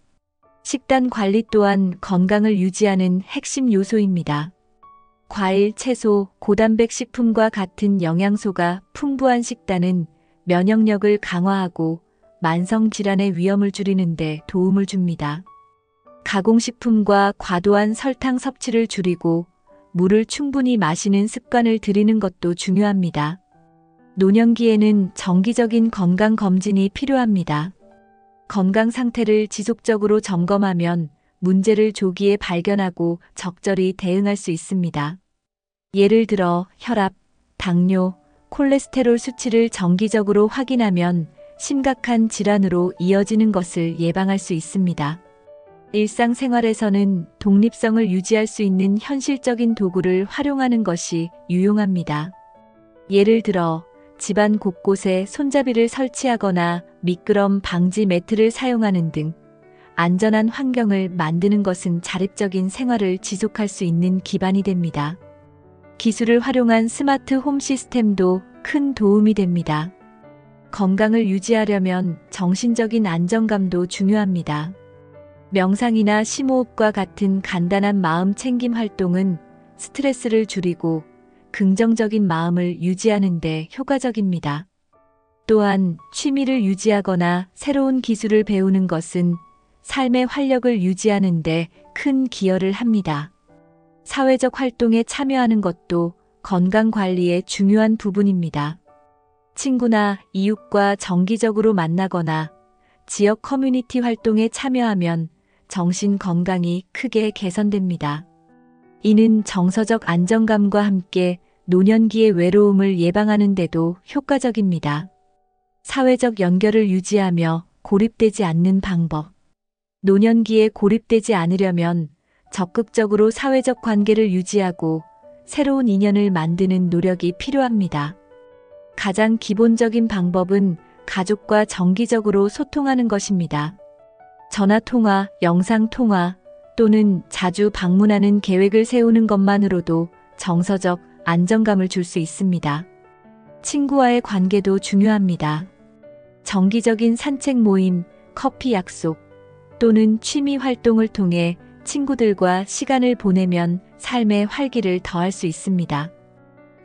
식단 관리 또한 건강을 유지하는 핵심 요소입니다. 과일, 채소, 고단백 식품과 같은 영양소가 풍부한 식단은 면역력을 강화하고 만성질환의 위험을 줄이는 데 도움을 줍니다. 가공식품과 과도한 설탕 섭취를 줄이고 물을 충분히 마시는 습관을 들이는 것도 중요합니다. 노년기에는 정기적인 건강검진이 필요합니다. 건강 상태를 지속적으로 점검하면 문제를 조기에 발견하고 적절히 대응할 수 있습니다. 예를 들어 혈압, 당뇨, 콜레스테롤 수치를 정기적으로 확인하면 심각한 질환으로 이어지는 것을 예방할 수 있습니다. 일상생활에서는 독립성을 유지할 수 있는 현실적인 도구를 활용하는 것이 유용합니다. 예를 들어 집안 곳곳에 손잡이를 설치하거나 미끄럼 방지 매트를 사용하는 등 안전한 환경을 만드는 것은 자립적인 생활을 지속할 수 있는 기반이 됩니다. 기술을 활용한 스마트 홈 시스템도 큰 도움이 됩니다. 건강을 유지하려면 정신적인 안정감도 중요합니다. 명상이나 심호흡과 같은 간단한 마음 챙김 활동은 스트레스를 줄이고 긍정적인 마음을 유지하는 데 효과적입니다. 또한 취미를 유지하거나 새로운 기술을 배우는 것은 삶의 활력을 유지하는 데 큰 기여를 합니다. 사회적 활동에 참여하는 것도 건강관리의 중요한 부분입니다. 친구나 이웃과 정기적으로 만나거나 지역 커뮤니티 활동에 참여하면 정신 건강이 크게 개선됩니다. 이는 정서적 안정감과 함께 노년기의 외로움을 예방하는 데도 효과적입니다. 사회적 연결을 유지하며 고립되지 않는 방법. 노년기에 고립되지 않으려면 적극적으로 사회적 관계를 유지하고 새로운 인연을 만드는 노력이 필요합니다. 가장 기본적인 방법은 가족과 정기적으로 소통하는 것입니다. 전화 통화, 영상 통화 또는 자주 방문하는 계획을 세우는 것만으로도 정서적 안정감을 줄 수 있습니다. 친구와의 관계도 중요합니다. 정기적인 산책 모임, 커피 약속 또는 취미 활동을 통해 친구들과 시간을 보내면 삶의 활기를 더할 수 있습니다.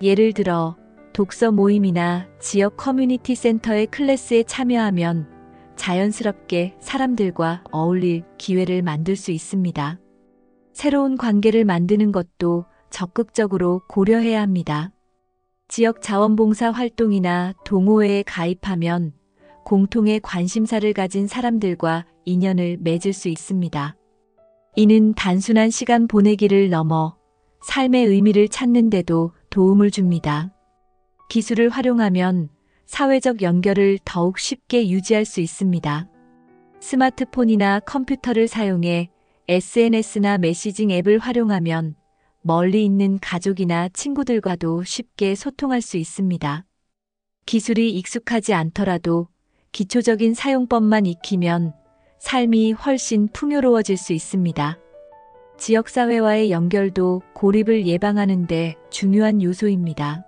예를 들어 독서 모임이나 지역 커뮤니티 센터의 클래스에 참여하면 자연스럽게 사람들과 어울릴 기회를 만들 수 있습니다. 새로운 관계를 만드는 것도 적극적으로 고려해야 합니다. 지역 자원봉사 활동이나 동호회에 가입하면 공통의 관심사를 가진 사람들과 인연을 맺을 수 있습니다. 이는 단순한 시간 보내기를 넘어 삶의 의미를 찾는 데도 도움을 줍니다. 기술을 활용하면 사회적 연결을 더욱 쉽게 유지할 수 있습니다. 스마트폰이나 컴퓨터를 사용해 SNS나 메시징 앱을 활용하면 멀리 있는 가족이나 친구들과도 쉽게 소통할 수 있습니다. 기술이 익숙하지 않더라도 기초적인 사용법만 익히면 삶이 훨씬 풍요로워질 수 있습니다. 지역사회와의 연결도 고립을 예방하는 데 중요한 요소입니다.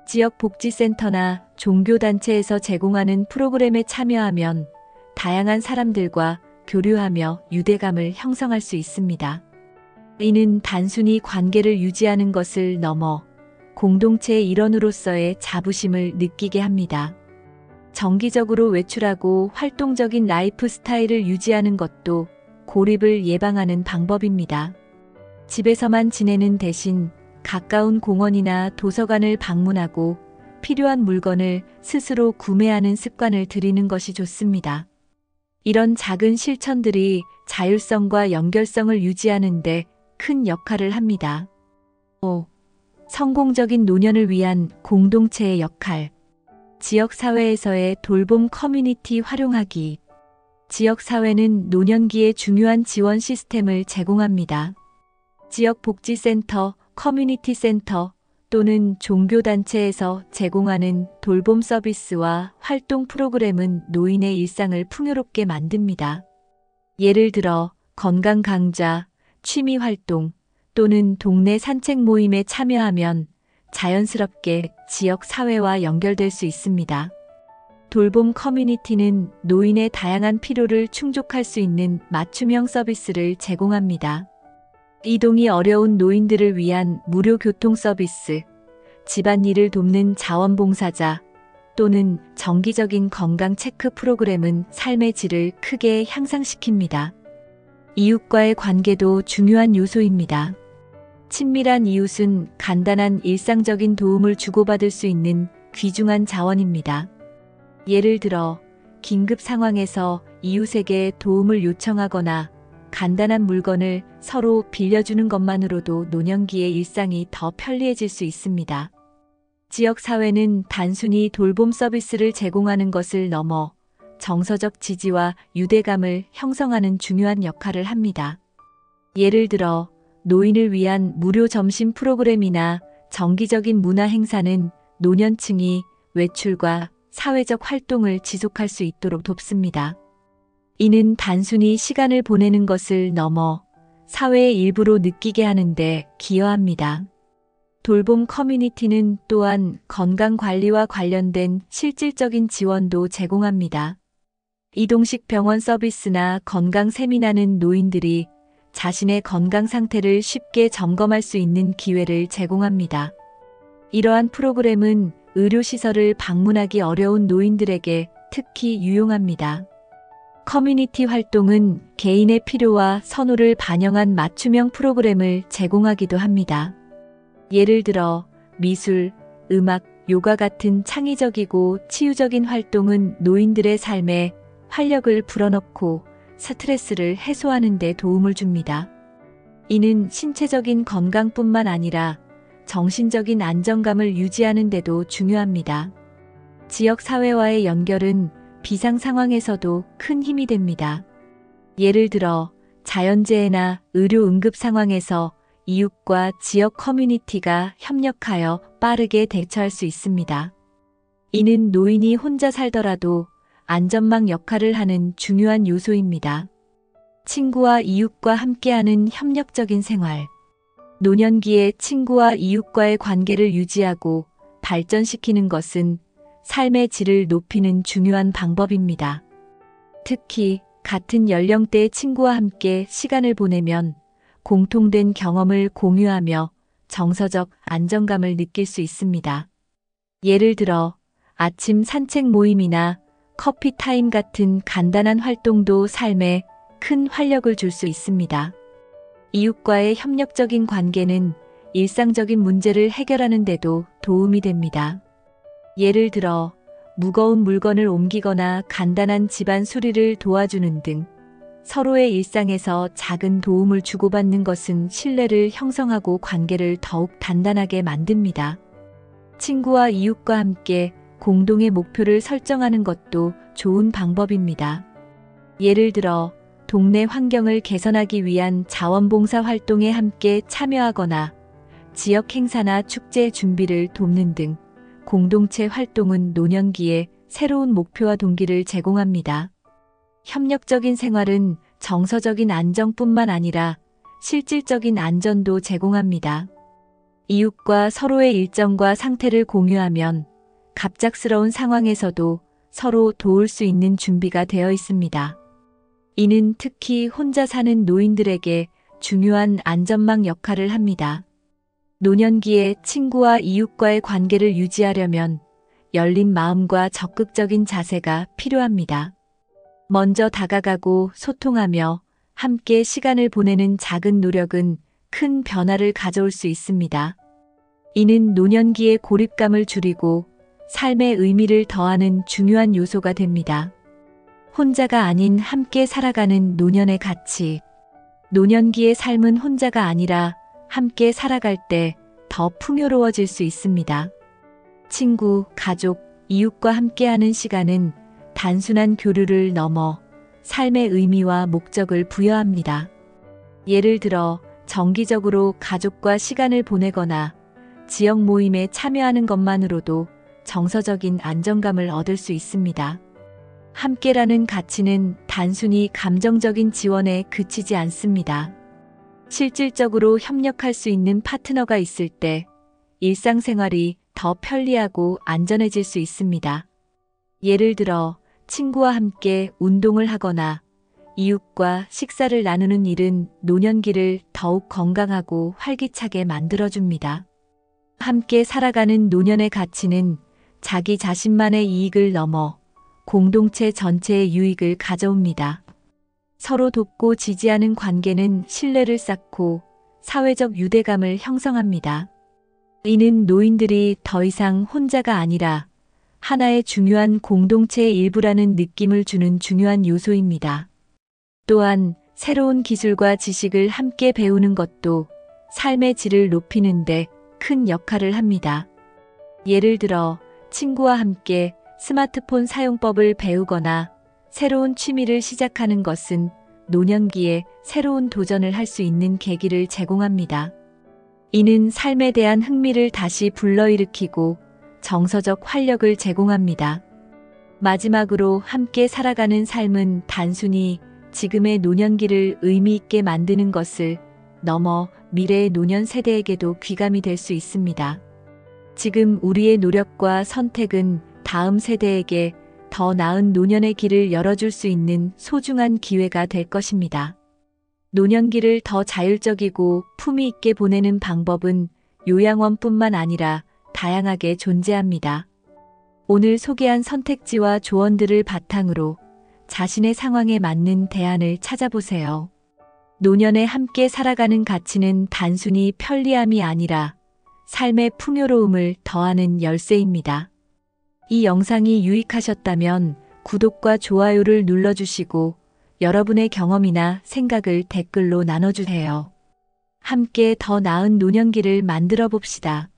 지역복지센터나 종교단체에서 제공하는 프로그램에 참여하면 다양한 사람들과 교류하며 유대감을 형성할 수 있습니다. 이는 단순히 관계를 유지하는 것을 넘어 공동체의 일원으로서의 자부심을 느끼게 합니다. 정기적으로 외출하고 활동적인 라이프 스타일을 유지하는 것도 고립을 예방하는 방법입니다. 집에서만 지내는 대신 가까운 공원이나 도서관을 방문하고 필요한 물건을 스스로 구매하는 습관을 들이는 것이 좋습니다. 이런 작은 실천들이 자율성과 연결성을 유지하는 데 큰 역할을 합니다. 5. 성공적인 노년을 위한 공동체의 역할. 지역사회에서의 돌봄 커뮤니티 활용하기. 지역사회는 노년기에 중요한 지원 시스템을 제공합니다. 지역복지센터, 커뮤니티 센터 또는 종교단체에서 제공하는 돌봄 서비스와 활동 프로그램은 노인의 일상을 풍요롭게 만듭니다. 예를 들어 건강 강좌, 취미 활동 또는 동네 산책 모임에 참여하면 자연스럽게 지역 사회와 연결될 수 있습니다. 돌봄 커뮤니티는 노인의 다양한 필요를 충족할 수 있는 맞춤형 서비스를 제공합니다. 이동이 어려운 노인들을 위한 무료 교통 서비스, 집안일을 돕는 자원봉사자 또는 정기적인 건강 체크 프로그램은 삶의 질을 크게 향상시킵니다. 이웃과의 관계도 중요한 요소입니다. 친밀한 이웃은 간단한 일상적인 도움을 주고받을 수 있는 귀중한 자원입니다. 예를 들어 긴급 상황에서 이웃에게 도움을 요청하거나 간단한 물건을 서로 빌려주는 것만으로도 노년기의 일상이 더 편리해질 수 있습니다. 지역사회는 단순히 돌봄 서비스를 제공하는 것을 넘어 정서적 지지와 유대감을 형성하는 중요한 역할을 합니다. 예를 들어 노인을 위한 무료 점심 프로그램이나 정기적인 문화 행사는 노년층이 외출과 사회적 활동을 지속할 수 있도록 돕습니다. 이는 단순히 시간을 보내는 것을 넘어 사회의 일부로 느끼게 하는데 기여합니다. 돌봄 커뮤니티는 또한 건강관리와 관련된 실질적인 지원도 제공합니다. 이동식 병원 서비스나 건강 세미나는 노인들이 자신의 건강 상태를 쉽게 점검할 수 있는 기회를 제공합니다. 이러한 프로그램은 의료시설을 방문하기 어려운 노인들에게 특히 유용합니다. 커뮤니티 활동은 개인의 필요와 선호를 반영한 맞춤형 프로그램을 제공하기도 합니다. 예를 들어 미술, 음악, 요가 같은 창의적이고 치유적인 활동은 노인들의 삶에 활력을 불어넣고 스트레스를 해소하는 데 도움을 줍니다. 이는 신체적인 건강뿐만 아니라 정신적인 안정감을 유지하는 데도 중요합니다. 지역 사회와의 연결은 비상 상황에서도 큰 힘이 됩니다. 예를 들어 자연재해나 의료 응급 상황에서 이웃과 지역 커뮤니티가 협력하여 빠르게 대처할 수 있습니다. 이는 노인이 혼자 살더라도 안전망 역할을 하는 중요한 요소입니다. 친구와 이웃과 함께하는 협력적인 생활. 노년기에 친구와 이웃과의 관계를 유지하고 발전시키는 것은 삶의 질을 높이는 중요한 방법입니다. 특히 같은 연령대의 친구와 함께 시간을 보내면 공통된 경험을 공유하며 정서적 안정감을 느낄 수 있습니다. 예를 들어 아침 산책 모임이나 커피 타임 같은 간단한 활동도 삶에 큰 활력을 줄 수 있습니다. 이웃과의 협력적인 관계는 일상적인 문제를 해결하는 데도 도움이 됩니다. 예를 들어 무거운 물건을 옮기거나 간단한 집안 수리를 도와주는 등 서로의 일상에서 작은 도움을 주고받는 것은 신뢰를 형성하고 관계를 더욱 단단하게 만듭니다. 친구와 이웃과 함께 공동의 목표를 설정하는 것도 좋은 방법입니다. 예를 들어 동네 환경을 개선하기 위한 자원봉사 활동에 함께 참여하거나 지역 행사나 축제 준비를 돕는 등 공동체 활동은 노년기에 새로운 목표와 동기를 제공합니다. 협력적인 생활은 정서적인 안정뿐만 아니라 실질적인 안전도 제공합니다. 이웃과 서로의 일정과 상태를 공유하면 갑작스러운 상황에서도 서로 도울 수 있는 준비가 되어 있습니다. 이는 특히 혼자 사는 노인들에게 중요한 안전망 역할을 합니다. 노년기에 친구와 이웃과의 관계를 유지하려면 열린 마음과 적극적인 자세가 필요합니다. 먼저 다가가고 소통하며 함께 시간을 보내는 작은 노력은 큰 변화를 가져올 수 있습니다. 이는 노년기의 고립감을 줄이고 삶의 의미를 더하는 중요한 요소가 됩니다. 혼자가 아닌 함께 살아가는 노년의 가치. 노년기의 삶은 혼자가 아니라 함께 살아갈 때 더 풍요로워질 수 있습니다. 친구, 가족, 이웃과 함께하는 시간은 단순한 교류를 넘어 삶의 의미와 목적을 부여합니다. 예를 들어 정기적으로 가족과 시간을 보내거나 지역 모임에 참여하는 것만으로도 정서적인 안정감을 얻을 수 있습니다. 함께라는 가치는 단순히 감정적인 지원에 그치지 않습니다. 실질적으로 협력할 수 있는 파트너가 있을 때 일상생활이 더 편리하고 안전해질 수 있습니다. 예를 들어 친구와 함께 운동을 하거나 이웃과 식사를 나누는 일은 노년기를 더욱 건강하고 활기차게 만들어줍니다. 함께 살아가는 노년의 가치는 자기 자신만의 이익을 넘어 공동체 전체의 유익을 가져옵니다. 서로 돕고 지지하는 관계는 신뢰를 쌓고 사회적 유대감을 형성합니다. 이는 노인들이 더 이상 혼자가 아니라 하나의 중요한 공동체의 일부라는 느낌을 주는 중요한 요소입니다. 또한 새로운 기술과 지식을 함께 배우는 것도 삶의 질을 높이는 데 큰 역할을 합니다. 예를 들어 친구와 함께 스마트폰 사용법을 배우거나 새로운 취미를 시작하는 것은 노년기에 새로운 도전을 할 수 있는 계기를 제공합니다. 이는 삶에 대한 흥미를 다시 불러일으키고 정서적 활력을 제공합니다. 마지막으로 함께 살아가는 삶은 단순히 지금의 노년기를 의미 있게 만드는 것을 넘어 미래의 노년 세대에게도 귀감이 될 수 있습니다. 지금 우리의 노력과 선택은 다음 세대에게 더 나은 노년의 길을 열어줄 수 있는 소중한 기회가 될 것입니다. 노년기를 더 자율적이고 품위 있게 보내는 방법은 요양원뿐만 아니라 다양하게 존재합니다. 오늘 소개한 선택지와 조언들을 바탕으로 자신의 상황에 맞는 대안을 찾아보세요. 노년에 함께 살아가는 가치는 단순히 편리함이 아니라 삶의 풍요로움을 더하는 열쇠입니다. 이 영상이 유익하셨다면 구독과 좋아요를 눌러주시고 여러분의 경험이나 생각을 댓글로 나눠주세요. 함께 더 나은 노년기를 만들어 봅시다.